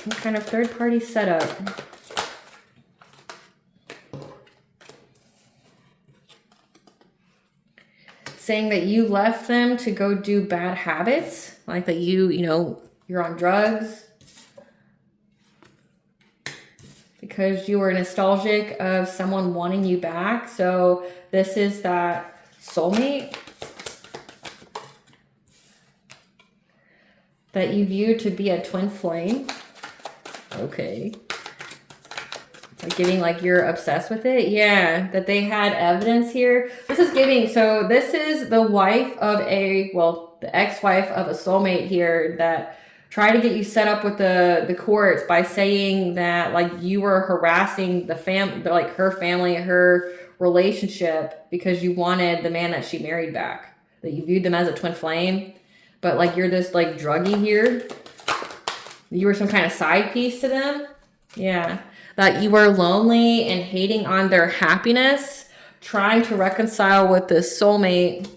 Some kind of third-party setup. Saying that you left them to go do bad habits. Like that you're on drugs. Because you were nostalgic of someone wanting you back. So this is that soulmate that you view to be a twin flame. Okay. Like giving like you're obsessed with it. Yeah, that they had evidence here. This is giving, so this is the wife of the ex-wife of a soulmate here that tried to get you set up with the courts by saying that like you were harassing the like her family, her relationship, because you wanted the man that she married back. That you viewed them as a twin flame. But like you're this like druggie here. You were some kind of side piece to them. Yeah. That you were lonely and hating on their happiness, trying to reconcile with this soulmate.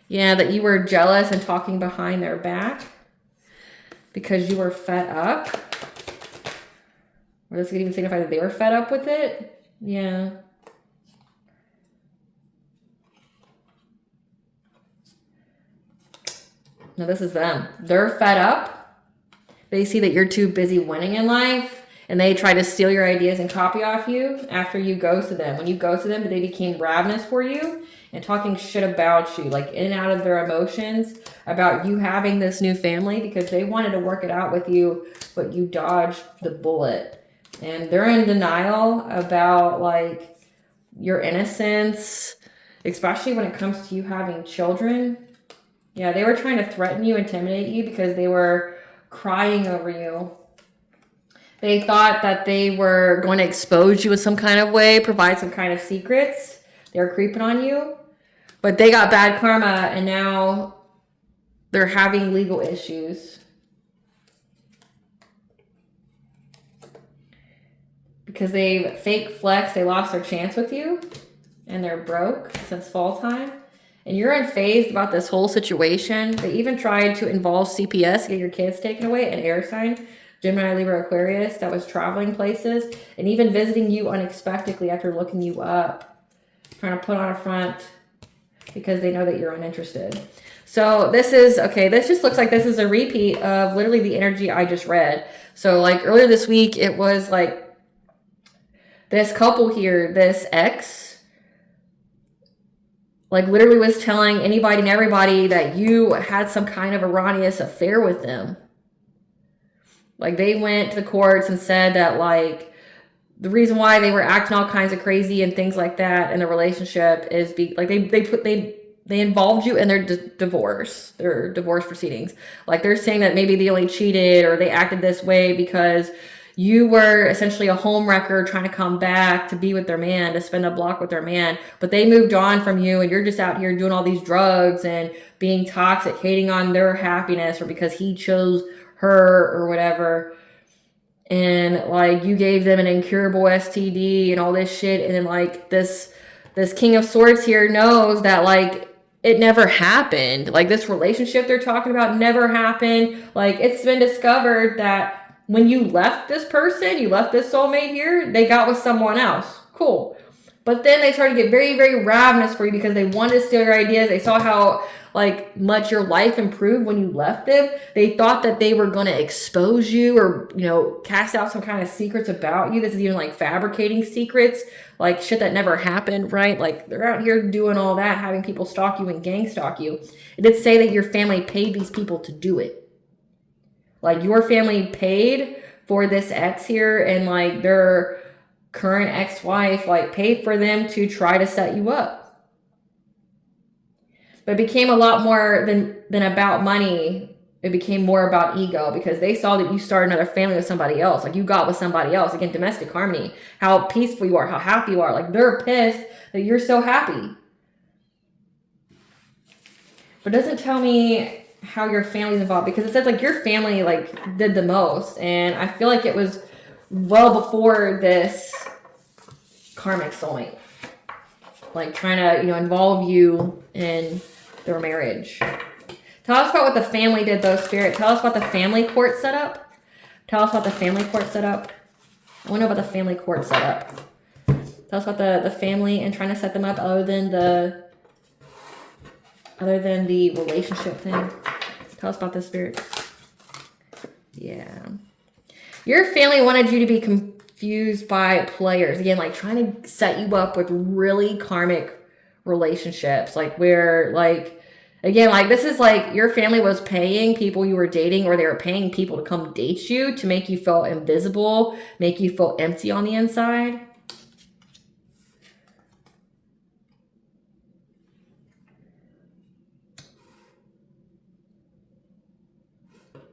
Yeah, that you were jealous and talking behind their back because you were fed up. Or this could even signify that they were fed up with it. Yeah. No, this is them. They're fed up. They see that you're too busy winning in life. And they try to steal your ideas and copy off you after you ghosted them. When you ghosted them, they became ravenous for you and talking shit about you, like in and out of their emotions about you having this new family because they wanted to work it out with you, but you dodged the bullet. And they're in denial about like your innocence, especially when it comes to you having children. Yeah, they were trying to threaten you, intimidate you because they were crying over you. They thought that they were going to expose you in some kind of way, provide some kind of secrets. They were creeping on you. But they got bad karma and now they're having legal issues. Because they fake flex, they lost their chance with you. And they're broke since fall time. And you're unfazed about this whole situation. They even tried to involve CPS, get your kids taken away, an air sign. Gemini, Libra, Aquarius, that was traveling places and even visiting you unexpectedly after looking you up, trying to put on a front because they know that you're uninterested. So this is, okay, this just looks like this is a repeat of literally the energy I just read. So like earlier this week, it was like this couple here, this ex, like literally was telling anybody and everybody that you had some kind of erroneous affair with them. Like they went to the courts and said that like the reason why they were acting all kinds of crazy and things like that in the relationship is like they involved you in their divorce proceedings. Like they're saying that maybe they only cheated or they acted this way because you were essentially a homewrecker trying to come back to be with their man, to spend a block with their man, but they moved on from you and you're just out here doing all these drugs and being toxic, hating on their happiness or because he chose her or whatever, and like you gave them an incurable STD and all this shit, and then like this King of Swords here knows that like it never happened. Like this relationship they're talking about never happened. Like it's been discovered that when you left this person, you left this soulmate here, they got with someone else. Cool. But then they started to get very, very ravenous for you because they wanted to steal your ideas. They saw how like much your life improved when you left them. They thought that they were going to expose you or, cast out some kind of secrets about you. This is even like fabricating secrets, like shit that never happened, right? Like they're out here doing all that, having people stalk you and gang stalk you. It did say that your family paid these people to do it. Like your family paid for this ex here and like they're current ex-wife like paid for them to try to set you up. But it became a lot more than about money. It became more about ego, because they saw that you started another family with somebody else. Like, you got with somebody else. Again, domestic harmony. How peaceful you are, how happy you are. Like, they're pissed that you're so happy. But it doesn't tell me how your family's involved, because it says like your family like did the most. And I feel like it was well before this karmic soulmate. Like, trying to, you know, involve you in their marriage. Tell us about what the family did, though, Spirit. Tell us about the family court setup. Tell us about the family court setup. I want to know about the family court setup. Tell us about the family and trying to set them up, other than the relationship thing. Tell us about this, Spirit. Yeah. Your family wanted you to be confused by players. Again, like trying to set you up with really karmic relationships. Like, where, like, again, like, this is like your family was paying people you were dating, or they were paying people to come date you to make you feel invisible, make you feel empty on the inside.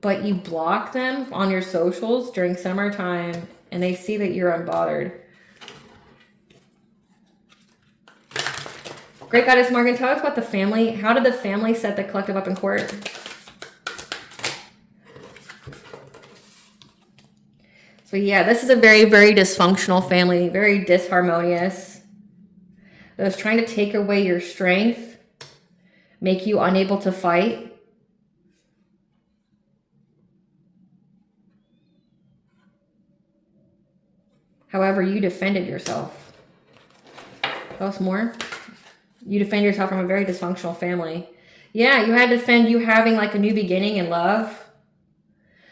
But you block them on your socials during summertime, and they see that you're unbothered. Great Goddess Morgan, tell us about the family. How did the family set the collective up in court? So yeah, this is a very, very dysfunctional family, very disharmonious. That was trying to take away your strength, make you unable to fight. However, you defended yourself. Tell us more. You defend yourself from a very dysfunctional family. Yeah, you had to defend you having like a new beginning in love.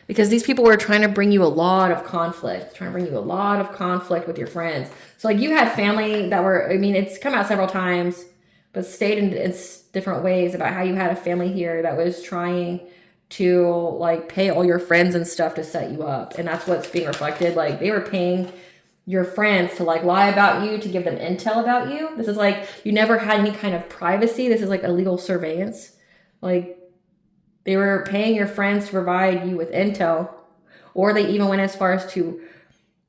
Because these people were trying to bring you a lot of conflict. With your friends. So like, you had family that were, I mean, it's come out several times, but stated in different ways about how you had a family here that was trying to like pay all your friends and stuff to set you up. And that's what's being reflected. Like, they were paying your friends to like lie about you, to give them intel about you. This is like, you never had any kind of privacy. This is like illegal surveillance. Like, they were paying your friends to provide you with intel, or they even went as far as to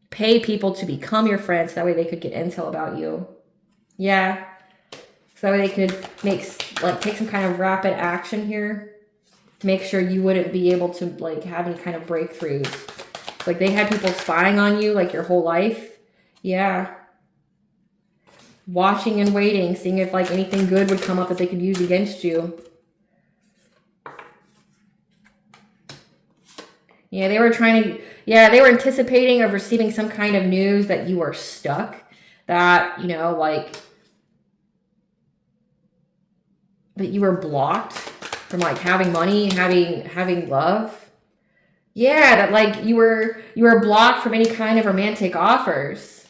pay people to become your friends. So that way they could get intel about you. Yeah. So that way they could take some kind of rapid action here to make sure you wouldn't be able to like have any kind of breakthroughs. Like, they had people spying on you like your whole life. Yeah. Watching and waiting, seeing if like anything good would come up that they could use against you. Yeah, they were anticipating of receiving some kind of news that you were stuck. That, you know, like, that you were blocked from like having money, having love. Yeah, that like you were blocked from any kind of romantic offers.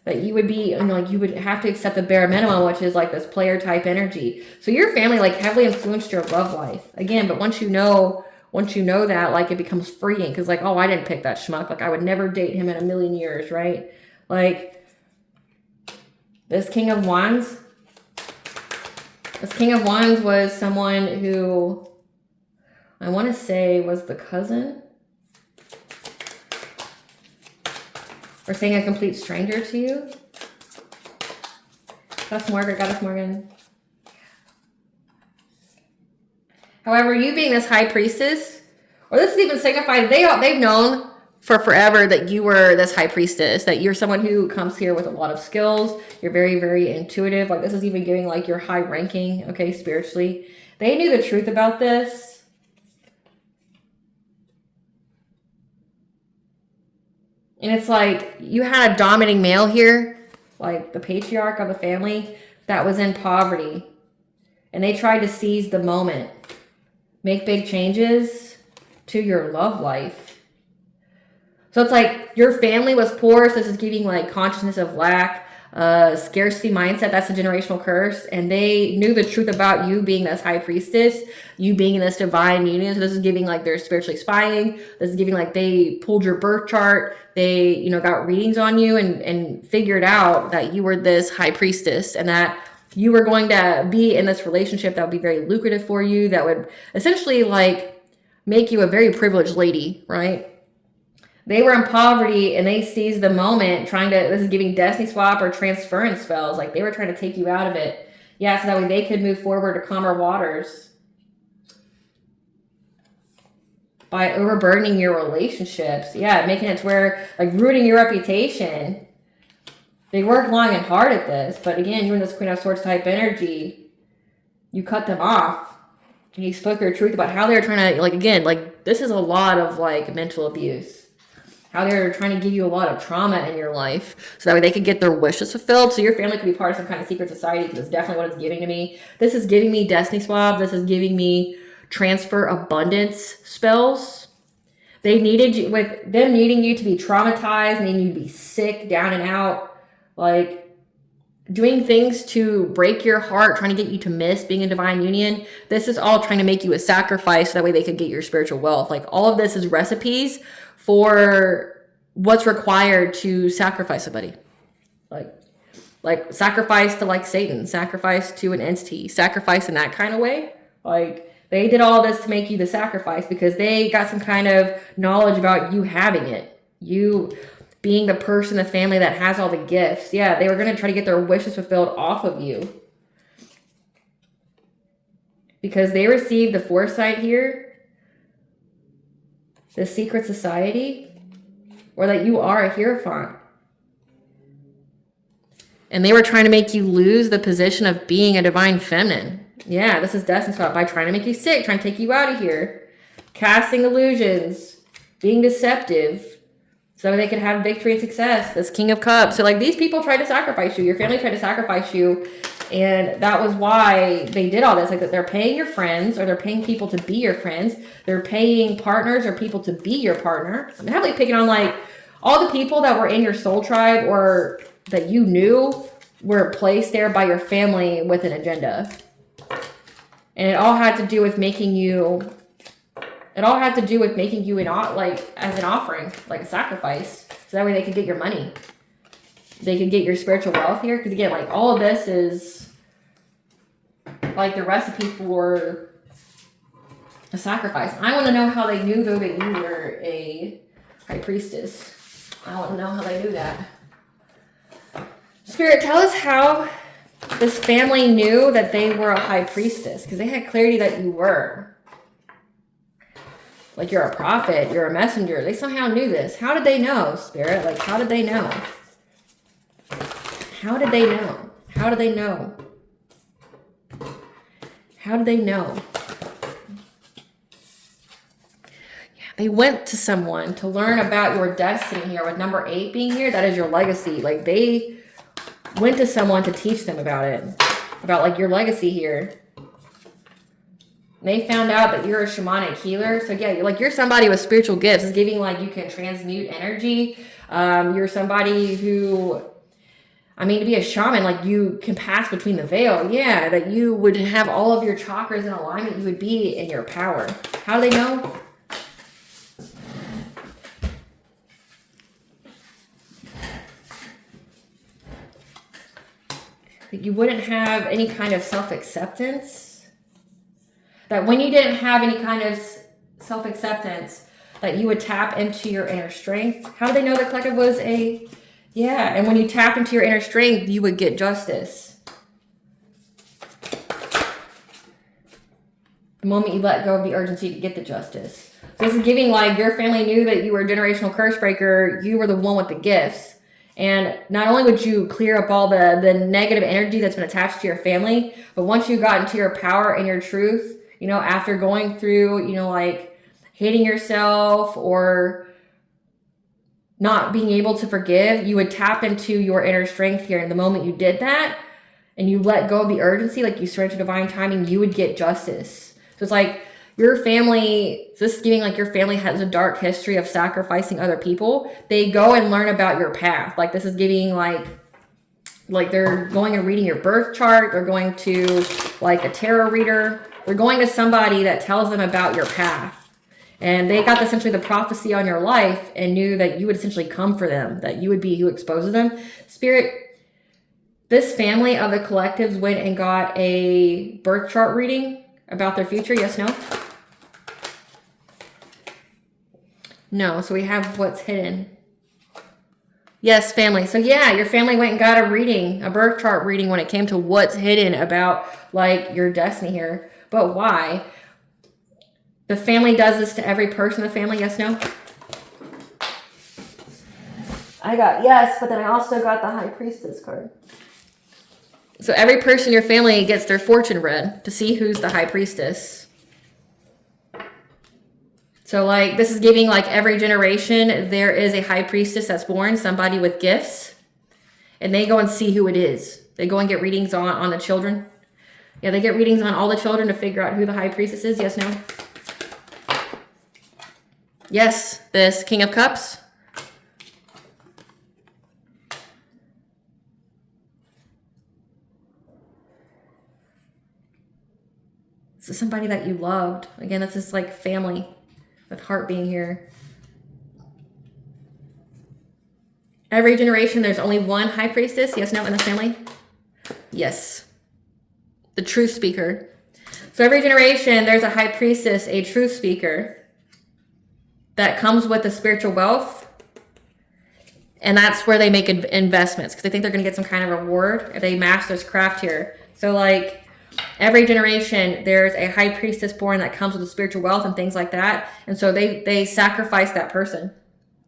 That you would be, you know, like you would have to accept the bare minimum, which is like this player type energy. So your family like heavily influenced your love life. Again, but once you know that, like, it becomes freeing, because like, oh, I didn't pick that schmuck. Like, I would never date him in a million years, right? Like, this King of Wands was someone who I want to say was the cousin. Or saying a complete stranger to you. That's Margaret, Goddess Morgan. However, you being this high priestess, or this is even signified, they've known for forever that you were this high priestess, that you're someone who comes here with a lot of skills. You're very, very intuitive. Like, this is even giving like your high ranking, okay, spiritually. They knew the truth about this. And it's like, you had a dominating male here, like the patriarch of the family, that was in poverty. And they tried to seize the moment, make big changes to your love life. So it's like, your family was poor, so this is giving like consciousness of lack, scarcity mindset. That's a generational curse. And they knew the truth about you being this high priestess, you being in this divine union. So this is giving like they're spiritually spying. This is giving like they pulled your birth chart. They, you know, got readings on you and figured out that you were this high priestess and that you were going to be in this relationship that would be very lucrative for you, that would essentially like make you a very privileged lady, right? They were in poverty and they seized the moment trying to, this is giving destiny swap or transference spells. Like they were trying to take you out of it. Yeah, so that way they could move forward to calmer waters by overburdening your relationships. Yeah, making it to where, like ruining your reputation. They worked long and hard at this, but again, you're in this Queen of Swords type energy. You cut them off and you spoke your truth about how they were trying to, like, again, like this is a lot of like mental abuse. How they're trying to give you a lot of trauma in your life so that way they could get their wishes fulfilled. So your family could be part of some kind of secret society, because it's definitely what it's giving to me. This is giving me destiny swab. This is giving me transfer abundance spells. They needed you, with them needing you to be traumatized, needing you to be sick, down and out, like doing things to break your heart, trying to get you to miss being in divine union. This is all trying to make you a sacrifice so that way they could get your spiritual wealth. Like all of this is recipes for what's required to sacrifice somebody. Like sacrifice to like Satan, sacrifice to an entity, sacrifice in that kind of way. Like they did all this to make you the sacrifice because they got some kind of knowledge about you having it. You being the person, the family that has all the gifts. Yeah, they were going to try to get their wishes fulfilled off of you. Because they received the foresight here, the secret society, or that you are a Hierophant. And they were trying to make you lose the position of being a divine feminine. Yeah, this is destiny swap by trying to make you sick, trying to take you out of here, casting illusions, being deceptive, so they could have victory and success. This King of Cups. So like these people tried to sacrifice you. Your family tried to sacrifice you. And that was why they did all this. Like that they're paying your friends, or they're paying people to be your friends. They're paying partners or people to be your partner. I'm heavily picking on like all the people that were in your soul tribe or that you knew were placed there by your family with an agenda. And it all had to do with making you, like as an offering, like a sacrifice. So that way they could get your money. They could get your spiritual wealth here. Because again, like all of this is like the recipe for a sacrifice. I want to know how they knew though that you were a high priestess. I want to know how they knew that. Spirit, tell us how this family knew that they were a high priestess. Because they had clarity that you were. Like you're a prophet, you're a messenger. They somehow knew this. How did they know, Spirit? Like how did they know? How did they know? How did they know? How did they know? Yeah, they went to someone to learn about your destiny here. With number 8 being here, that is your legacy. Like they went to someone to teach them about it. About like your legacy here. They found out that you're a shamanic healer. So yeah, you're somebody with spiritual gifts. It's giving like you can transmute energy. You're somebody who, I mean, to be a shaman, like you can pass between the veil. Yeah, that you would have all of your chakras in alignment. You would be in your power. How do they know? That you wouldn't have any kind of self-acceptance. That when you didn't have any kind of self-acceptance, that you would tap into your inner strength. How do they know the collective was a... Yeah, and when you tap into your inner strength, you would get justice. The moment you let go of the urgency to get the justice. So this is giving like your family knew that you were a generational curse breaker. You were the one with the gifts. And not only would you clear up all the negative energy that's been attached to your family, but once you got into your power and your truth, you know, after going through, you know, like hating yourself or not being able to forgive, you would tap into your inner strength here. And the moment you did that and you let go of the urgency, like you surrender to divine timing, you would get justice. So it's like your family, so this is giving like your family has a dark history of sacrificing other people. They go and learn about your path. Like this is giving like like they're going and reading your birth chart. They're going to like a tarot reader. They're going to somebody that tells them about your path. And they got essentially the prophecy on your life and knew that you would essentially come for them, that you would be who exposes them. Spirit, this family of the collectives went and got a birth chart reading about their future. Yes, no? No, so we have what's hidden. Yes, family. So yeah, your family went and got a reading, a birth chart reading when it came to what's hidden about like your destiny here. But why? The family does this to every person in the family. Yes, no? I got yes, but then I also got the High Priestess card. So every person in your family gets their fortune read to see who's the High Priestess. So like this is giving like every generation there is a High Priestess that's born, somebody with gifts. And they go and see who it is. They go and get readings on the children. Yeah, they get readings on all the children to figure out who the High Priestess is. Yes, no? Yes, this King of Cups. This is somebody that you loved. Again, this is like family with heart being here. Every generation, there's only one High Priestess. Yes, no, in the family? Yes. The truth speaker. So every generation, there's a High Priestess, a truth speaker that comes with the spiritual wealth. And that's where they make investments because they think they're going to get some kind of reward if they master this craft here. So like every generation, there's a High Priestess born that comes with the spiritual wealth and things like that. And so they sacrifice that person.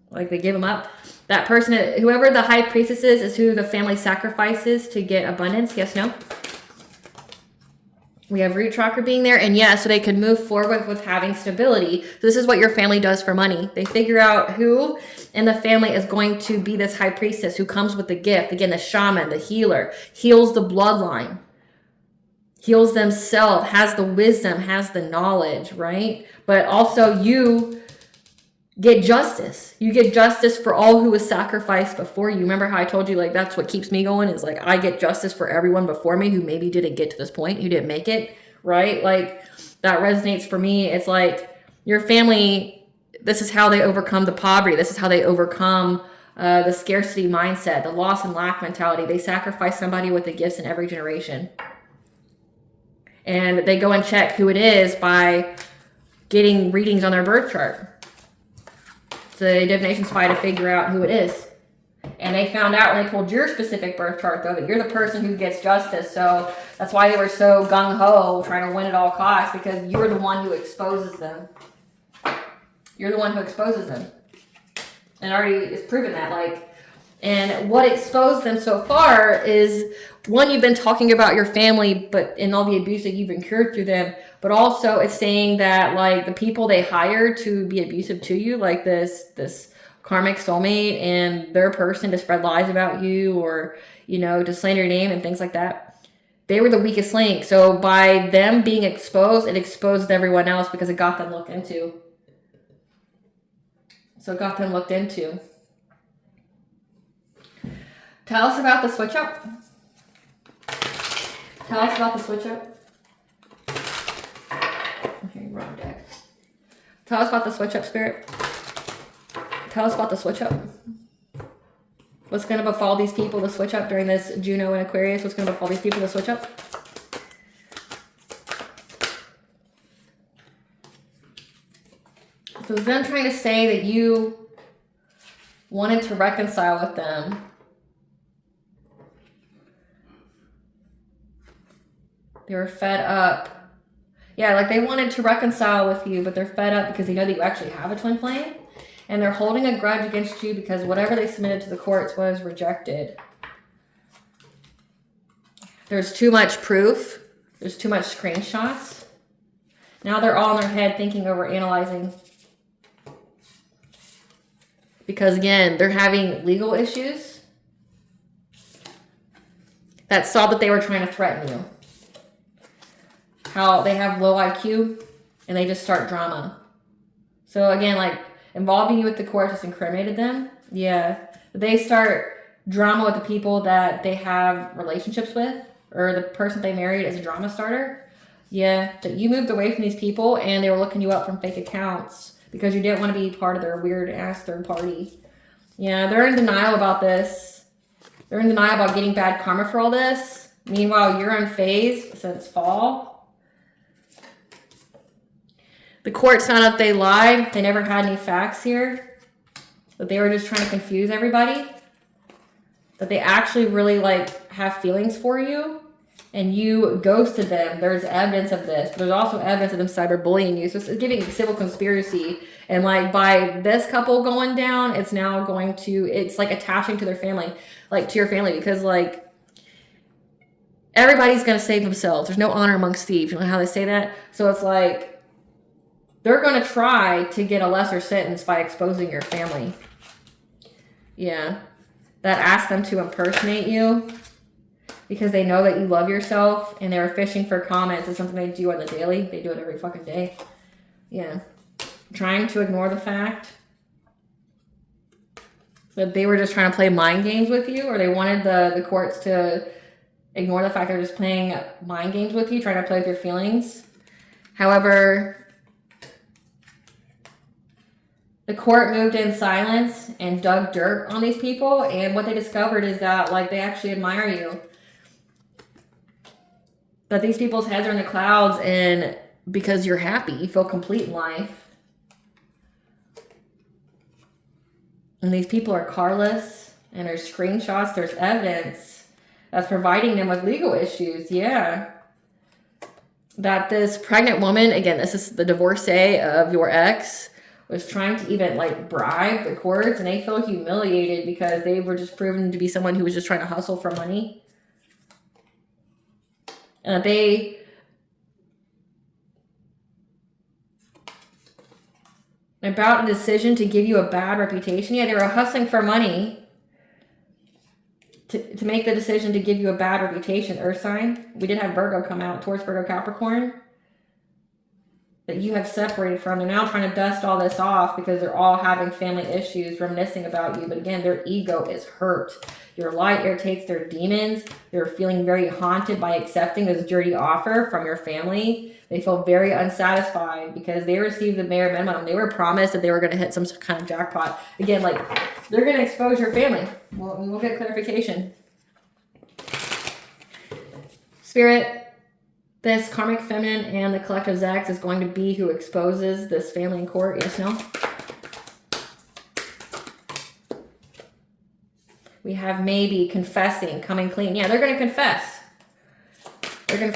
Like they give them up. That person, whoever the High Priestess is who the family sacrifices to get abundance. Yes, no? We have root chakra being there. And yeah, so they could move forward with having stability. So this is what your family does for money. They figure out who in the family is going to be this High Priestess who comes with the gift. Again, the shaman, the healer, heals the bloodline, heals themselves, has the wisdom, has the knowledge, right? But also you get justice. You get justice for all who was sacrificed before you. Remember how I told you, like, that's what keeps me going is like, I get justice for everyone before me who maybe didn't get to this point, who didn't make it, right? Like that resonates for me. It's like your family, this is how they overcome the poverty. This is how they overcome the scarcity mindset, the loss and lack mentality. They sacrifice somebody with the gifts in every generation. And they go and check who it is by getting readings on their birth chart. So the divination spy to figure out who it is. And they found out when they pulled your specific birth chart, though, that you're the person who gets justice. So that's why they were so gung-ho, trying to win at all costs, because you're the one who exposes them. You're the one who exposes them. And already it's proven that, like, and what exposed them so far is, one, you've been talking about your family, but in all the abuse that you've incurred through them, but also it's saying that, like, the people they hired to be abusive to you, like this karmic soulmate and their person to spread lies about you or, you know, to slander your name and things like that, they were the weakest link. So by them being exposed, it exposed everyone else because it got them looked into. So it got them looked into. Tell us about the switch up. Tell us about the switch up. Okay, wrong deck. Tell us about the switch up, Spirit. Tell us about the switch up. What's going to befall these people to switch up during this Juno and Aquarius? What's going to befall these people to switch up? So it's them trying to say that you wanted to reconcile with them. They were fed up. Yeah, like they wanted to reconcile with you, but they're fed up because they know that you actually have a twin flame. And they're holding a grudge against you because whatever they submitted to the courts was rejected. There's too much proof. There's too much screenshots. Now they're all in their head thinking over analyzing. Because again, they're having legal issues that saw that they were trying to threaten you. How they have low IQ and they just start drama. So again, like involving you with the court just incriminated them. Yeah. They start drama with the people that they have relationships with, or the person they married is a drama starter. Yeah, that you moved away from these people and they were looking you up from fake accounts because you didn't want to be part of their weird ass third party. Yeah, they're in denial about this. They're in denial about getting bad karma for all this. Meanwhile, you're unfazed since fall. The courts found out they lied. They never had any facts here. That they were just trying to confuse everybody. That they actually really like have feelings for you. And you ghosted them. There's evidence of this. But there's also evidence of them cyberbullying you. So it's giving civil conspiracy. And like by this couple going down, it's now going to, it's like attaching to their family, like to your family, because like everybody's going to save themselves. There's no honor amongst thieves. You know how they say that? So it's like they're going to try to get a lesser sentence by exposing your family. Yeah. That asks them to impersonate you. Because they know that you love yourself and they're fishing for comments. It's something they do on the daily. They do it every fucking day. Yeah. Trying to ignore the fact that they were just trying to play mind games with you, or they wanted the courts to ignore the fact they're just playing mind games with you, trying to play with your feelings. However, the court moved in silence and dug dirt on these people, and what they discovered is that like they actually admire you. But these people's heads are in the clouds, and because you're happy, you feel complete in life. And these people are carless, and there's screenshots, there's evidence that's providing them with legal issues. Yeah. That this pregnant woman, again, this is the divorcee of your ex, was trying to even like bribe the courts, and they feel humiliated because they were just proven to be someone who was just trying to hustle for money. They about a decision to give you a bad reputation. Yeah, they were hustling for money to make the decision to give you a bad reputation. Earth sign. We did have Virgo come out, Taurus, Virgo, Capricorn. That you have separated from. They're now trying to dust all this off because they're all having family issues, reminiscing about you. But again, their ego is hurt. Your light irritates their demons. They're feeling very haunted by accepting this dirty offer from your family. They feel very unsatisfied because they received the bare minimum. They were promised that they were going to hit some kind of jackpot. Again, like, they're going to expose your family. We'll get clarification. Spirit. This karmic feminine and the collective Zodiacs is going to be who exposes this family in court. Yes, no? We have maybe confessing, coming clean. Yeah, they're going to confess. They're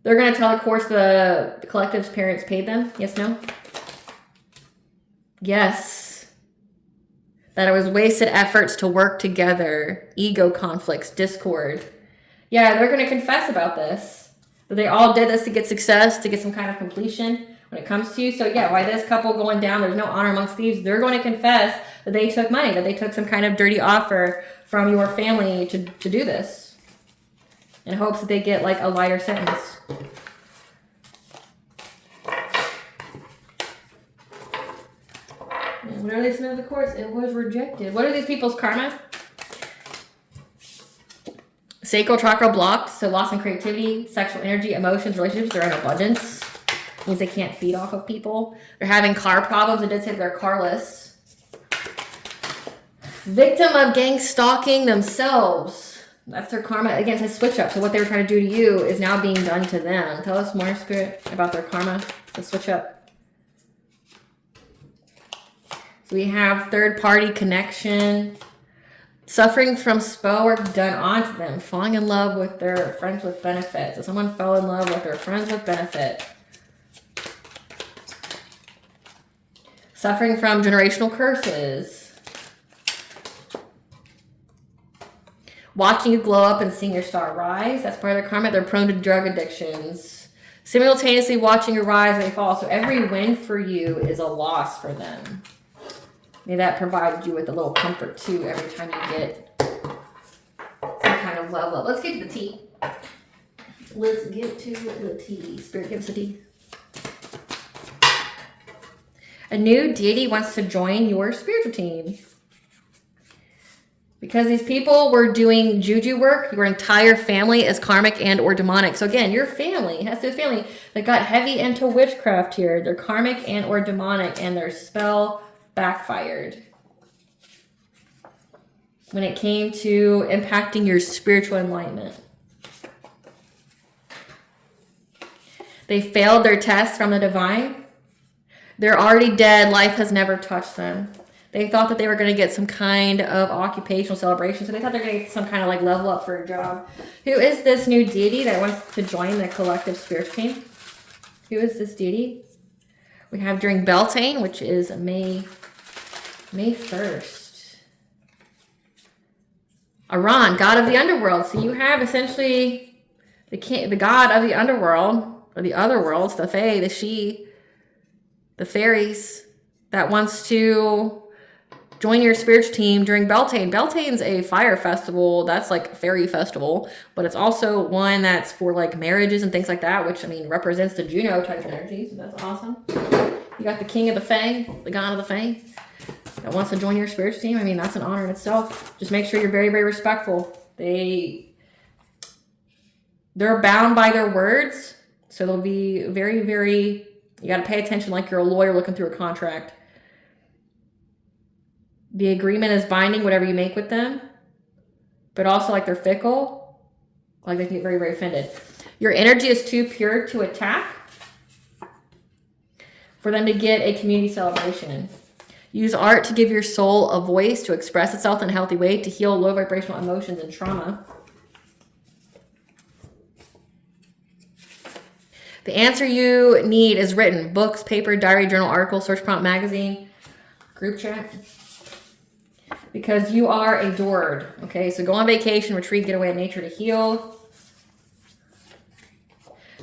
going to tell the courts the collective's parents paid them. Yes, no? Yes. That it was wasted efforts to work together. Ego conflicts, discord. Yeah, they're going to confess about this. That they all did this to get success, to get some kind of completion when it comes to you. So yeah, why this couple going down, there's no honor amongst thieves. They're going to confess that they took money, that they took some kind of dirty offer from your family to do this. In hopes that they get like a lighter sentence. And what are they saying to the courts? It was rejected. What are these people's karma? Sacral chakra blocked, so loss in creativity, sexual energy, emotions, relationships, they're in abundance. Means they can't feed off of people. They're having car problems. It did say they're carless. Victim of gang stalking themselves. That's their karma. Again, it's a switch up. So what they were trying to do to you is now being done to them. Tell us more, Spirit, about their karma. The switch up. So we have third party connection. Suffering from spell work done onto them. Falling in love with their friends with benefits. So someone fell in love with their friends with benefit. Suffering from generational curses. Watching you glow up and seeing your star rise. That's part of their karma. They're prone to drug addictions. Simultaneously watching you rise and fall. So every win for you is a loss for them. May that provide you with a little comfort too every time you get some kind of level up. Let's get to the tea. Let's get to the tea. Spirit, give us the tea. A new deity wants to join your spiritual team. Because these people were doing juju work, your entire family is karmic and or demonic. So again, your family has this family that got heavy into witchcraft here. They're karmic and or demonic, and their spell backfired when it came to impacting your spiritual enlightenment. They failed their test from the divine. They're already dead. Life has never touched them. They thought that they were going to get some kind of occupational celebration. So they thought they're going to get some kind of like level up for a job. Who is this new deity that wants to join the collective spiritual team? Who is this deity? We have during Beltane, which is May 1st. Aran, god of the underworld. So you have essentially the god of the underworld, or the other worlds, the fae, the she, the fairies, that wants to join your spiritual team during Beltane. Beltane's a fire festival. That's like a fairy festival, but it's also one that's for like marriages and things like that, which I mean represents the Juno type of energy. So that's awesome. You got the king of the fae, the god of the fae, that wants to join your spiritual team. I mean, that's an honor in itself. Just make sure you're very, very respectful. They're bound by their words. So they'll be very, very, you got to pay attention like you're a lawyer looking through a contract. The agreement is binding, whatever you make with them. But also like they're fickle. Like they can get very, very offended. Your energy is too pure to attack for them to get a community celebration. Use art to give your soul a voice to express itself in a healthy way, to heal low vibrational emotions and trauma. The answer you need is written. Books, paper, diary, journal, article, search prompt, magazine, group chat. Because you are adored. Okay, so go on vacation, retreat, get away in nature to heal.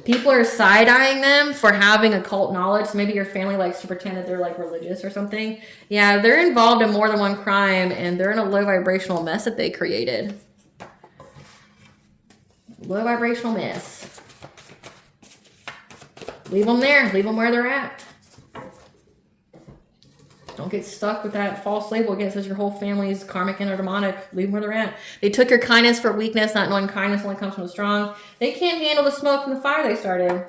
People are side-eyeing them for having occult knowledge. So maybe your family likes to pretend that they're like religious or something. Yeah, they're involved in more than one crime, and they're in a low vibrational mess that they created. Low vibrational mess. Leave them there. Leave them where they're at. Don't get stuck with that false label again. It says your whole family is karmic and or demonic. Leave them where they're at. They took your kindness for weakness, not knowing kindness only comes from the strong. They can't handle the smoke from the fire they started.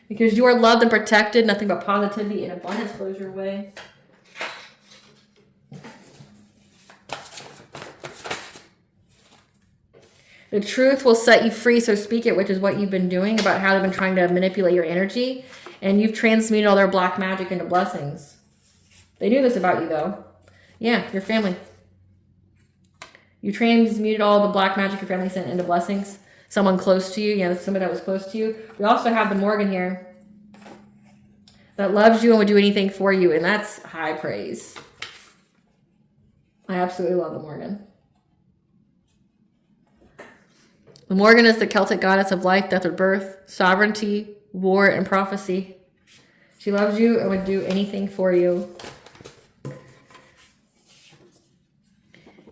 Because you are loved and protected. Nothing but positivity and abundance flows your way. The truth will set you free, so speak it, which is what you've been doing about how they've been trying to manipulate your energy. And you've transmuted all their black magic into blessings. They knew this about you, though. Yeah, your family. You transmuted all the black magic your family sent into blessings. Someone close to you. Yeah, somebody that was close to you. We also have the Morgan here that loves you and would do anything for you. And that's high praise. I absolutely love the Morgan. The Morgan is the Celtic goddess of life, death, or birth, sovereignty, war, and prophecy. She loves you and would do anything for you.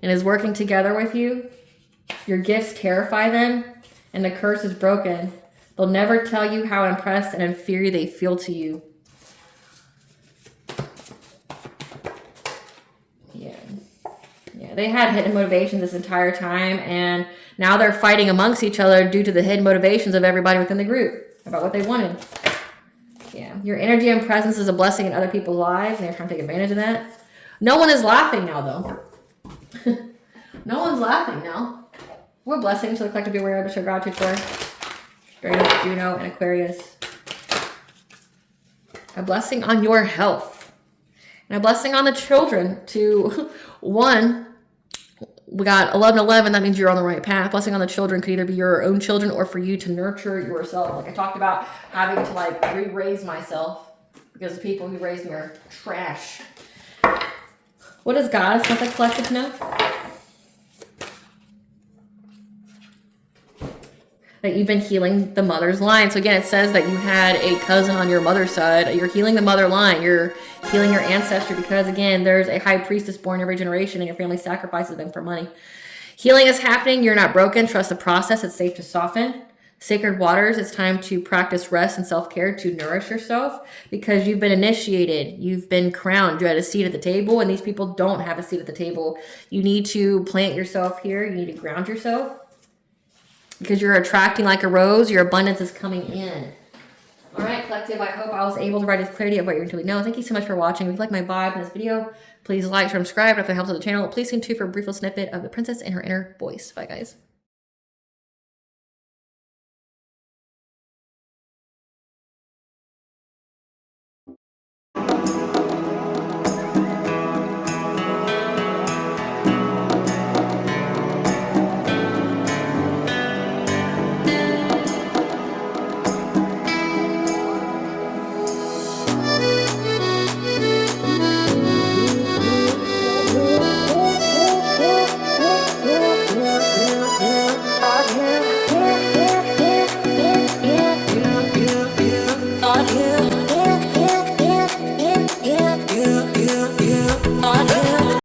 And is working together with you. Your gifts terrify them, and the curse is broken. They'll never tell you how impressed and inferior they feel to you. Yeah, they had hidden motivations this entire time, and now they're fighting amongst each other due to the hidden motivations of everybody within the group about what they wanted. Yeah, your energy and presence is a blessing in other people's lives, and they're trying to take advantage of that. No one is laughing now, though. No one's laughing now. What blessings to the collective be aware of to show gratitude for? During Juno and Aquarius. A blessing on your health. And a blessing on the children to, one, we got 1111, that means you're on the right path. Blessing on the children could either be your own children or for you to nurture yourself. Like I talked about having to like re-raise myself because the people who raised me are trash. What does Goddess want the collective to know? That you've been healing the mother's line. So again, it says that you had a cousin on your mother's side. You're healing the mother line. You're healing your ancestry because, again, there's a high priestess born every generation and your family sacrifices them for money. Healing is happening. You're not broken. Trust the process. It's safe to soften. Sacred waters, it's time to practice rest and self-care to nourish yourself because you've been initiated, you've been crowned, you had a seat at the table, and these people don't have a seat at the table. You need to plant yourself here, you need to ground yourself because you're attracting like a rose, your abundance is coming in. All right, collective, I hope I was able to provide clarity of what you're intuitively know. Thank you so much for watching. If you like my vibe in this video, please like, subscribe, and if it helps with the channel, please continue for a brief little snippet of the princess and her inner voice. Bye, guys.